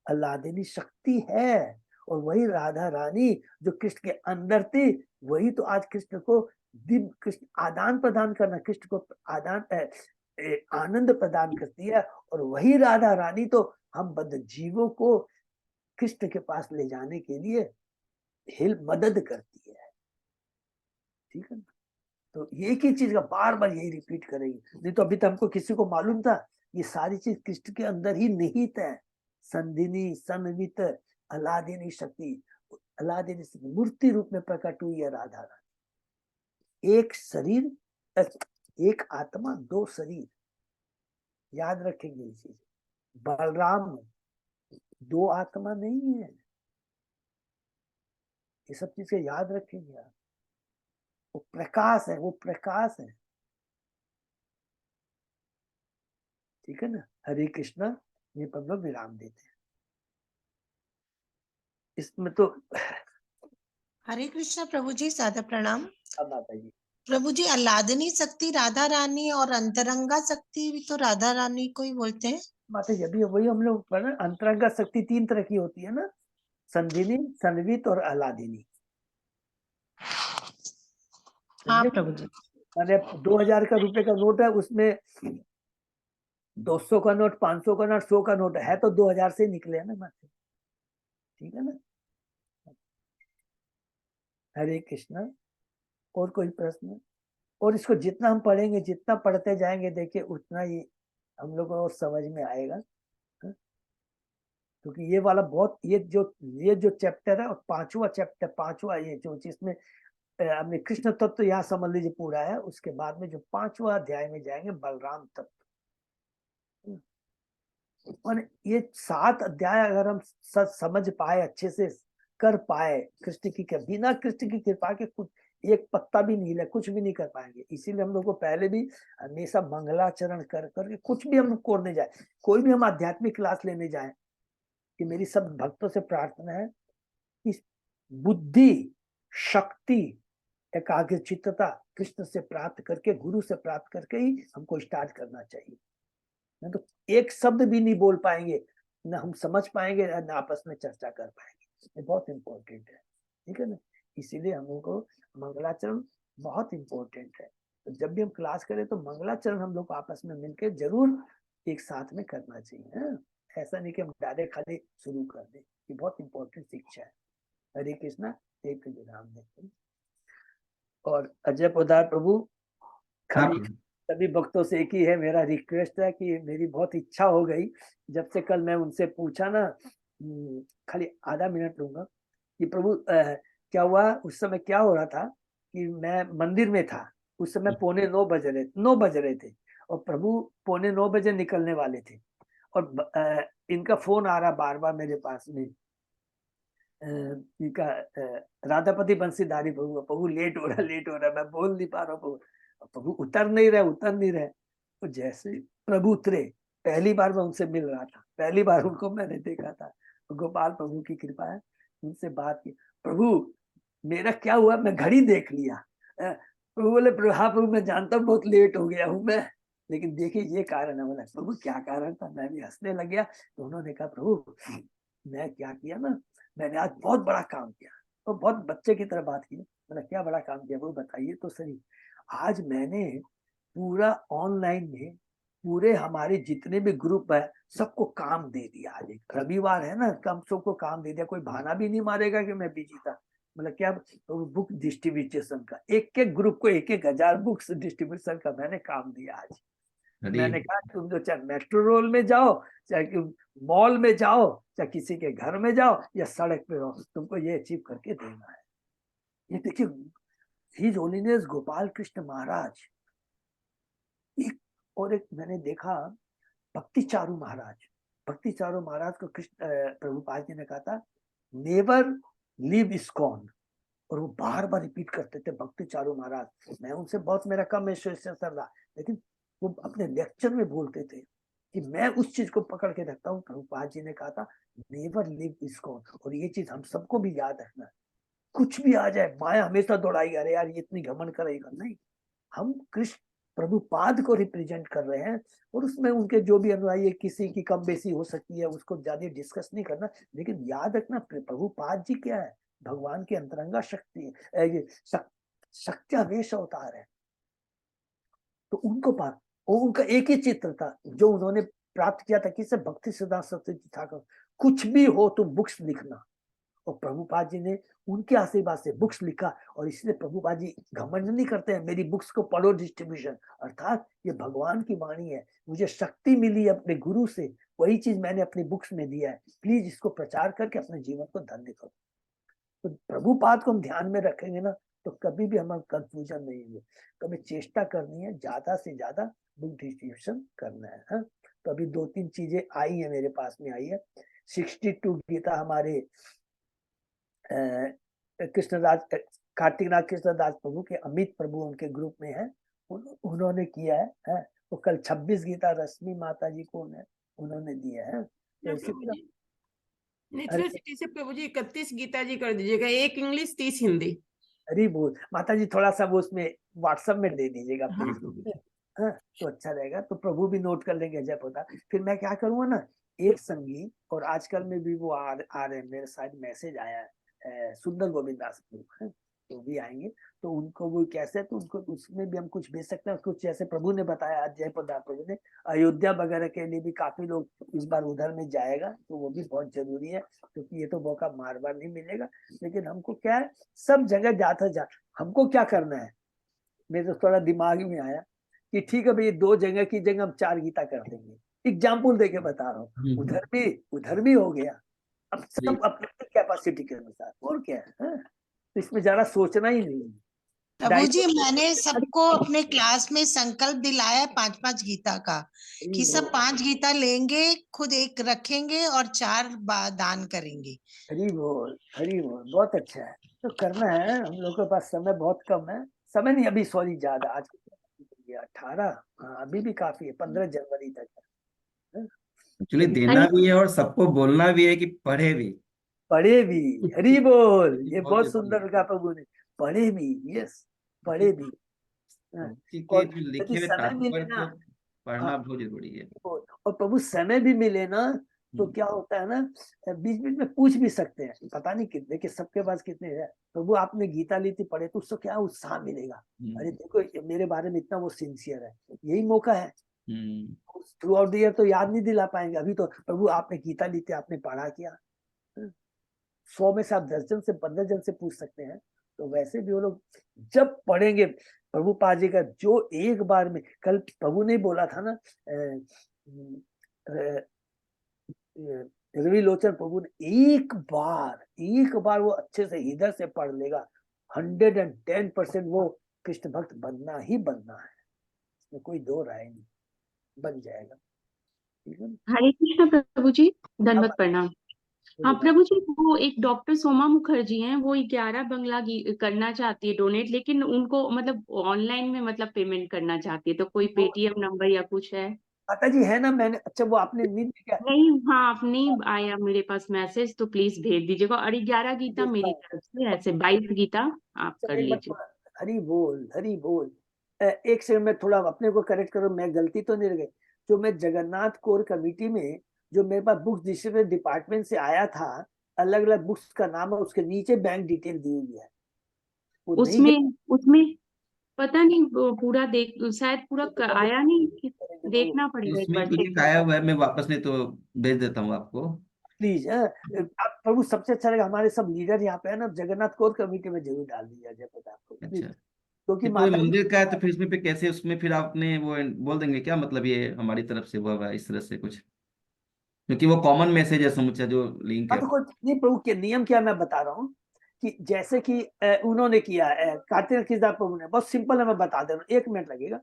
अल्लादिनी शक्ति है, और वही राधा रानी जो कृष्ण के अंदर थी, वही तो आज कृष्ण को दिव्य कृष्ण आदान प्रदान करना, कृष्ण को आदान आनंद प्रदान करती है। और वही राधा रानी तो हम बद्ध जीवों को कृष्ण के पास ले जाने के लिए हेल्प मदद करती है, ठीक है ना। तो एक ही चीज का बार बार यही रिपीट करेंगे, नहीं तो अभी तक हमको किसी को मालूम था ये सारी चीज कृष्ण के अंदर ही निहित है। संधिनी सन्वित अलादिनी शक्ति, अलादीनी शक्ति मूर्ति रूप में प्रकट हुई है राधा रानी। एक शरीर, एक आत्मा, दो शरीर, याद रखेंगे ये चीज। बलराम दो आत्मा नहीं है, ये सब चीजें याद रखेंगे आप। वो प्रकाश है, वो प्रकाश है, ठीक है ना। हरे कृष्णा, ये पर हम लोग विराम देते हैं इसमें तो। हरे कृष्णा प्रभु जी, सादर प्रणाम। अब बताइए प्रभु जी, आह्लादनी शक्ति राधा रानी और अंतरंगा शक्ति भी तो राधा रानी को ही बोलते हैं। माता जी, अभी वही हम लोग पढ़ रहे हैं, अंतरंगा शक्ति तीन तरह की होती है ना, संधिनी, सन्वित और आह्लादिनी। हाँ प्रभु जी। मैंने 2000 का रुपए का नोट है, उसमें 200 का नोट, 500 का नोट, 100 का नोट है तो 2000 से निकले है ना माता, ठीक है ना। हरे कृष्णा। और कोई प्रश्न? और इसको जितना हम पढ़ेंगे, जितना पढ़ते जाएंगे, देखिए उतना ही हम लोग को और समझ में आएगा, क्योंकि ये वाला बहुत, ये जो चैप्टर है, और पांचवा चैप्टर, पांचवा ये जो जिसमें हमने कृष्ण तत्व तो यहाँ समझ लीजिए पूरा है, उसके बाद में जो पांचवा अध्याय में जाएंगे बलराम तत्व। और ये 7 अध्याय अगर हम समझ पाए, अच्छे से कर पाए, कृष्ण की कृपा, बिना कृष्ण की कृपा के कुछ एक पत्ता भी नहीं हिला, कुछ भी नहीं कर पाएंगे। इसीलिए हम लोग को पहले भी हमेशा मंगलाचरण कर करके, कुछ भी हम करने जाए, कोई भी हम आध्यात्मिक क्लास लेने जाए, कि मेरी सब भक्तों से प्रार्थना है कि बुद्धि, शक्ति, एकाग्रचित्तता कृष्ण से प्राप्त करके, गुरु से प्राप्त करके ही हमको स्टार्ट करना चाहिए। नहीं तो एक शब्द भी नहीं बोल पाएंगे, ना हम समझ पाएंगे, ना आपस में चर्चा कर पाएंगे। ये बहुत इंपॉर्टेंट है, ठीक है ना। इसीलिए हम लोग को मंगलाचरण बहुत इंपॉर्टेंट है। तो जब भी हम क्लास करें तो मंगलाचरण हम लोग आपस में मिलकर जरूर एक साथ में करना चाहिए, है? ऐसा नहीं कि हम डायरेक्ट खाली शुरू कर दें। ये बहुत इंपॉर्टेंट शिक्षा है। हरे कृष्णा। एक विराम देते हैं। और अजय पोदार प्रभु, हाँ खाली प्रभु। सभी भक्तों से एक ही है, मेरा रिक्वेस्ट है कि मेरी बहुत इच्छा हो गई, जब से कल मैं उनसे पूछा ना, खाली आधा मिनट लूंगा कि प्रभु क्या हुआ। उस समय क्या हो रहा था कि मैं मंदिर में था, उस समय 9 बज रहे थे, और प्रभु 9:45 निकलने वाले थे, और इनका फोन आ रहा बार बार मेरे पास में, इनका राधापति बंसीधारी प्रभु, प्रभु लेट हो रहा है, लेट हो रहा है, मैं बोल नहीं पा रहा हूँ, प्रभु उतर नहीं रहे। तो जैसे प्रभु उतरे, पहली बार मैं उनसे मिल रहा था, पहली बार उनको मैंने देखा था, तो गोपाल प्रभु की कृपा है, उनसे बात की। प्रभु मेरा क्या हुआ, मैं घड़ी देख लिया। प्रभु बोले, हाँ प्रभु मैं जानता हूँ बहुत लेट हो गया हूँ मैं, लेकिन देखिए ये कारण है। बोला प्रभु क्या कारण था, मैं भी हंसने लग गया। तो उन्होंने कहा प्रभु मैं क्या किया ना, मैंने आज बहुत बड़ा काम किया। तो बहुत बच्चे की तरह बात की। मैंने क्या बड़ा काम किया वो बताइए तो सही। आज मैंने पूरा ऑनलाइन में पूरे हमारे जितने भी ग्रुप है सबको काम दे दिया। आज एक रविवार है ना, कम सबको काम दे दिया, कोई बहाना भी नहीं मारेगा कि मैं बिजी था। मतलब क्या, तो बुक डिस्ट्रीब्यूशन का एक एक ग्रुप को 1,000 बुक्स डिस्ट्रीब्यूशन का मैंने काम दिया आज। अरे मैंने कहा तुम जो चाहे मेट्रो रोल में जाओ, चाहे मॉल में जाओ, चाहे किसी के घर में जाओ, या सड़क पे रहो, तुमको ये अचीव करके देना है। ये देखिए, हिज होलीनेस गोपाल कृष्ण महाराज। एक और एक मैंने देखा, भक्ति चारू महाराज। भक्ति चारू महाराज को कृष्ण प्रभुपाद जी ने कहा था नेवर लीव इस्कॉन, और वो बार बार रिपीट करते थे भक्ति चारू महाराज। मैं उनसे बहुत, मेरा कम एसोसिएशन रहा, लेकिन वो अपने लेक्चर में बोलते थे कि मैं उस चीज को पकड़ के रखता हूँ। प्रभुपाद जी ने कहा था नेवर लीव इस्कॉन, और ये चीज हम सबको भी याद रखना। कुछ भी आ जाए, माया हमेशा दौड़ाई, अरे यार ये इतनी घमंड करेगा नहीं। हम कृष्ण प्रभुपाद को रिप्रेजेंट कर रहे हैं, और उसमें उनके जो भी अनुयायी, किसी की कम बेसी हो सकती है, उसको ज्यादा डिस्कस नहीं करना। लेकिन याद रखना प्रभुपाद जी क्या है, भगवान की अंतरंगा शक्ति है, शक्त्यावेश अवतार है। तो उनको पास, और उनका एक ही चित्र था जो उन्होंने प्राप्त किया था, किसे, भक्ति सिद्धांत सरस्वती ठाकुर। कुछ भी हो तुम बुक्स लिखना, और प्रभुपाद जी ने उनके आशीर्वाद से बुक्स लिखा। और इसलिए प्रभुपाद जी घमंड नहीं करते हैं, मेरी बुक्स को पढ़ो डिस्ट्रीब्यूशन, अर्थात ये भगवान की वाणी है, मुझे शक्ति मिली अपने गुरु से, वही चीज मैंने अपनी बुक्स में दिया है, प्लीज इसको प्रचार करके अपने जीवन को धन्य करो। तो प्रभुपाद को हम ध्यान में रखेंगे ना, तो कभी भी हमारा कंफ्यूजन नहीं होंगे। कभी चेष्टा करनी है ज्यादा से ज्यादा बुक डिस्ट्रीब्यूशन करना है, हाँ? तो अभी 2-3 चीजें आई है, मेरे पास में आई है। 62 गीता हमारे कृष्णदास, कार्तिक नाथ कृष्णदास प्रभु के, अमित प्रभु उनके ग्रुप में है, उन्होंने किया है। तो कल 26 गीता रश्मि माता जी को उन्होंने दिया है। तो इसी तरह नेथ्रोसिटी से प्रभु जी 31 गीता जी कर दीजिएगा, 1 इंग्लिश 30 हिंदी। हरी बोल माता जी, थोड़ा सा वो उसमें व्हाट्सएप में दे दीजिएगा हाँ प्लीज। प्रभु जी। हाँ, तो अच्छा रहेगा, तो प्रभु भी नोट कर लेंगे जय पौधा। फिर मैं क्या करूंगा ना, एक संगीत, और आजकल में भी वो आ रहे हैं, मेरे साथ मैसेज आया है, सुंदर गोविंद दास प्रभु, तो भी आएंगे। तो उनको वो कैसे, तो उनको उसमें भी हम कुछ भेज सकते हैं कुछ, जैसे प्रभु ने बताया आज जय पौधा प्रभु ने, अयोध्या वगैरह के लिए भी काफी लोग इस बार उधर में जाएगा, तो वो भी बहुत जरूरी है, क्योंकि ये तो मौका बार बार नहीं मिलेगा। लेकिन हमको क्या है, सब जगह जाता हमको क्या करना है, मेरे तो थोड़ा दिमाग में आया कि ठीक है भाई, 2 जगह की जगह हम 4 गीता कर देंगे। एग्जाम्पल देके बता रहा हूँ, उधर भी हो गया। अब सब अपनी कैपेसिटी के अनुसार, और क्या है, हाँ? तो इसमें ज्यादा सोचना ही नहीं है। प्रभु जी, मैंने सबको अपने क्लास में संकल्प दिलाया है 5-5 गीता का, कि सब 5 गीता लेंगे, खुद एक रखेंगे और 4 दान करेंगे। हरी बोल, बहुत अच्छा है। तो करना है, हम लोग के पास समय बहुत कम है, समय नहीं अभी, सॉरी ज्यादा, आज 18, हाँ अभी भी काफी है, 15 जनवरी तक है। एक्चुअली देना भी है और सबको बोलना भी है कि पढ़े भी। पढ़े भी, हरी बोल, ये बहुत बहुत जरूरी सुंदर कहा प्रभु ने, पढ़े भी, यस, पढ़े भी। हाँ, के और जो लिखे यदि हुए समय मिले तात्पर्य ना, को पढ़ना बहुत जरूरी है। और प्रभु समय भी मिले ना, तो क्या होता है ना, बीच बीच में पूछ भी सकते हैं, पता नहीं कितने के, सबके पास कितने है, प्रभु आपने गीता ली थी, पढ़े, तो उससे क्या उत्साह मिलेगा, अरे देखो मेरे बारे में इतना वो सिंसियर है, यही मौका है। थ्रू आउट द ईयर तो याद नहीं दिला पाएंगे, अभी तो प्रभु आपने गीता ली थी, आपने पढ़ा किया, 100 में से आप 10 जन से 15 जन से पूछ सकते हैं। तो वैसे भी वो लोग जब पढ़ेंगे प्रभुपाद जी का, जो एक बार में, कल प्रभु ने बोला था ना, रवि लोचन प्रभु ने, एक बार वो अच्छे से हृदय से पढ़ लेगा, 110% वो कृष्ण भक्त बनना ही बनना है, इसमें कोई दो राय नहीं, बन जाएगा। ठीक है, हरे कृष्ण प्रभु जी, दंडवत प्रणाम। हाँ अब प्रभु जी, वो एक डॉक्टर सोमा मुखर्जी हैं, वो 11 बंगला करना चाहती है डोनेट, लेकिन उनको मतलब ऑनलाइन में मतलब पेमेंट करना चाहती है, तो कोई पेटीएम नंबर या कुछ है? माता जी है ना, मैंने, अच्छा वो आपने नहीं देखा? नहीं, हाँ, आप नहीं आया मेरे पास मैसेज, तो प्लीज भेज दीजिएगा। और 11 गीता मेरी तरफ से, ऐसे 22 गीता आप कर लीजिए। हरी बोल, हरी बोल। एक सेकंड में थोड़ा अपने को करेक्ट करो, मैं गलती तो नहीं रह गई, जो मैं जगन्नाथ कोर कमेटी में, जो मेरे पास बुक्स डिस्ट्रीब्यूशन डिपार्टमेंट से आया था, अलग अलग बुक्स का नाम है, उसके नीचे बैंक डिटेल दी हुई है, वो नहीं उसमें उसमें पता नहीं, वो पूरा देख, शायद पूरा आया नहीं, देखना पड़ेगा एक उसमें बार कुछ चेक। आया हुआ है, मैं वापस नहीं तो भेज देता हूँ आपको। प्लीज, आप प्रभु सबसे अच्छा लगा, हमारे सब लीडर यहाँ पे है ना, जगन्नाथ कोर कमेटी में जरूर डाल दीजिए जय पता आपको, प्लीज, अच्छा, क्योंकि तो माता मंदिर का है तो फिर इसमें पे कैसे, उसमें फिर आपने वो बोल देंगे क्या, मतलब ये हमारी तरफ से हुआ हुआ है, इस तरह से कुछ, क्योंकि वो कॉमन मैसेज है समूचा जो लिंक है। तो कुछ नहीं, प्रभु के नियम क्या मैं बता रहा हूँ, कि जैसे कि उन्होंने किया, कार्तिक किसदास प्रभु ने, बहुत सिंपल है, मैं बता दे रहा हूँ, 1 मिनट लगेगा।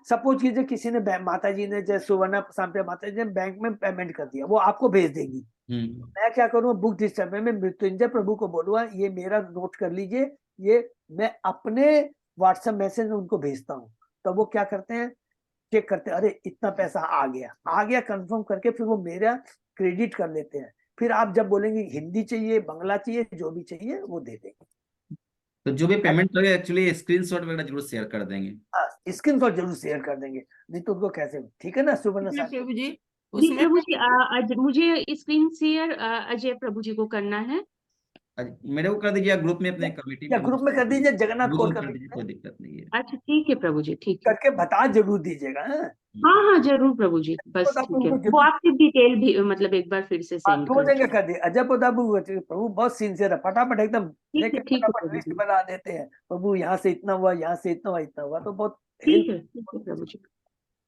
सपोज कीजिए किसी ने, माता जी ने, जैसे सुवर्णा सांप्रिया माता जी ने बैंक में पेमेंट कर दिया, वो आपको भेज देगी। मैं क्या करूँ, बुक डिस्ट्रीब्यूशन में मृत्युंजय प्रभु को बोलूंगा, ये मेरा नोट कर लीजिए, ये मैं अपने व्हाट्सएप मैसेज में उनको भेजता हूँ। तो वो क्या करते हैं, चेक करते हैं, अरे इतना पैसा आ गया कंफर्म करके, फिर वो मेरा क्रेडिट कर लेते हैं। फिर आप जब बोलेंगे हिंदी चाहिए, बंगला चाहिए, जो भी चाहिए वो दे देंगे। तो जो भी पेमेंट करेगा एक्चुअली स्क्रीनशॉट वगैरह जरूर शेयर कर देंगे। हाँ, स्क्रीनशॉट जरूर शेयर कर देंगे, नहीं तो उनको कैसे, ठीक है ना सुवर्णा साहब? प्रभु जी जी उसमें प्रभु जी, मुझे स्क्रीन शेयर अजय प्रभु जी को करना है। मेरे को कर दीजिए, ग्रुप में अपने कमेटी या में ग्रुप में कर दीजिए, जगन्नाथ कोर कर कमेटी दीजिए, में कोई दिक्कत नहीं है। अच्छा ठीक है प्रभु जी, ठीक है। करके बता जरूर दीजिएगा। हाँ हाँ जरूर प्रभु जी, बस तो ठीक है, उनको वो जरूर, आपकी डिटेल भी मतलब एक बार फिर से सेंड दो कर जगह दीजिए। कर दिए, अजय प्रभु प्रभु बहुत सिंसियर है, फटाफट एकदम ठीक लेके है, ठीक है फटाफट प्रभु लिस्ट जी, बना देते हैं, प्रभु यहाँ से इतना हुआ, यहाँ से इतना हुआ, इतना हुआ, तो बहुत ठीक हेल्प। है, ठीक है प्रभु जी।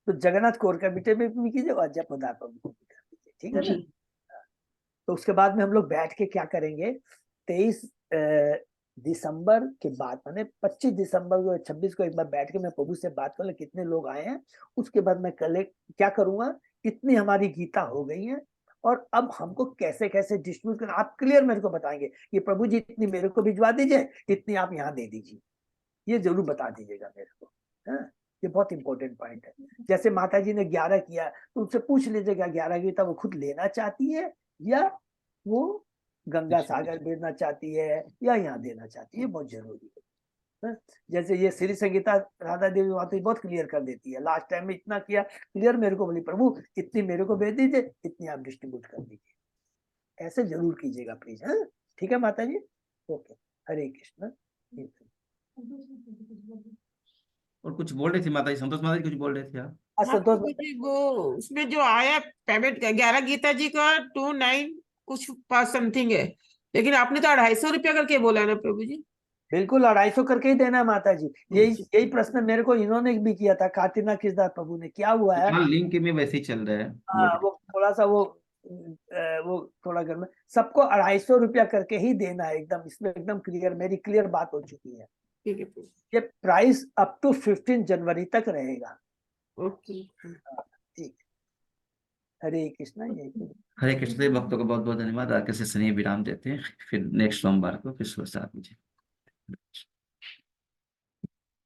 तो जगन्नाथ कोर कमेटी में भी कीजिए, और अजय प्रभु को भी कर दीजिए, ठीक है ना? जी तो उसके बाद में हम लोग बैठ के क्या करेंगे, 23 दिसंबर के बाद माने 25 दिसंबर को 26 को एक बार बैठ के मैं प्रभु से बात कर लूं कितने लोग आए हैं, उसके बाद मैं कलेक्ट क्या करूंगा, इतनी हमारी गीता हो गई है और अब हमको कैसे कैसे डिस्ट्रीब्यूट करना, आप क्लियर मेरे को बताएंगे कि प्रभु जी इतनी मेरे को भिजवा दीजिए, इतनी आप यहाँ दे दीजिए, ये जरूर बता दीजिएगा मेरे को। हाँ, ये बहुत इंपॉर्टेंट पॉइंट है। जैसे माता जी ने 11 किया तो उनसे पूछ लीजिएगा 11 गीता वो खुद लेना चाहती है या वो गंगा सागर भेजना चाहती है या यहाँ देना चाहती है, बहुत जरूरी है। हाँ? जैसे ये श्री संगीता राधा देवी माता बहुत क्लियर कर देती है, लास्ट टाइम में इतना किया क्लियर मेरे को, बोली प्रभु इतनी मेरे को भेज दीजिए, इतनी आप डिस्ट्रीब्यूट कर दीजिए, ऐसे जरूर कीजिएगा प्लीज। हाँ ठीक है माता जी, ओके, हरे कृष्ण। और कुछ बोल रही थी माता जी, संतोष माता जी कुछ बोल रहे थे आप? हाँ संतोष प्रभु जी, वो उसमें जो आया पेमेंट का 11 गीता जी का 29 कुछ पास समथिंग है, लेकिन आपने तो 250 रुपया करके बोला ना प्रभु जी। बिल्कुल 250 करके ही देना माता जी, यही प्रश्न मेरे को इन्होंने भी किया था, कातिना किसदास प्रभु ने। क्या हुआ है, हाँ लिंक में वैसे ही चल रहा है। वो थोड़ा सा वो थोड़ा घर में सबको 250 रुपया करके ही देना है, एकदम इसमें एकदम क्लियर, मेरी क्लियर बात हो चुकी है। ठीक है प्रभु। ये प्राइस अप टू 15 जनवरी तक रहेगा। ओके। ठीक, हरे कृष्णा। यही हरे कृष्ण। सभी भक्तों को बहुत बहुत धन्यवाद। आगे से शनि विराम देते हैं, फिर नेक्स्ट सोमवार को फिर सुबह 7 बजे।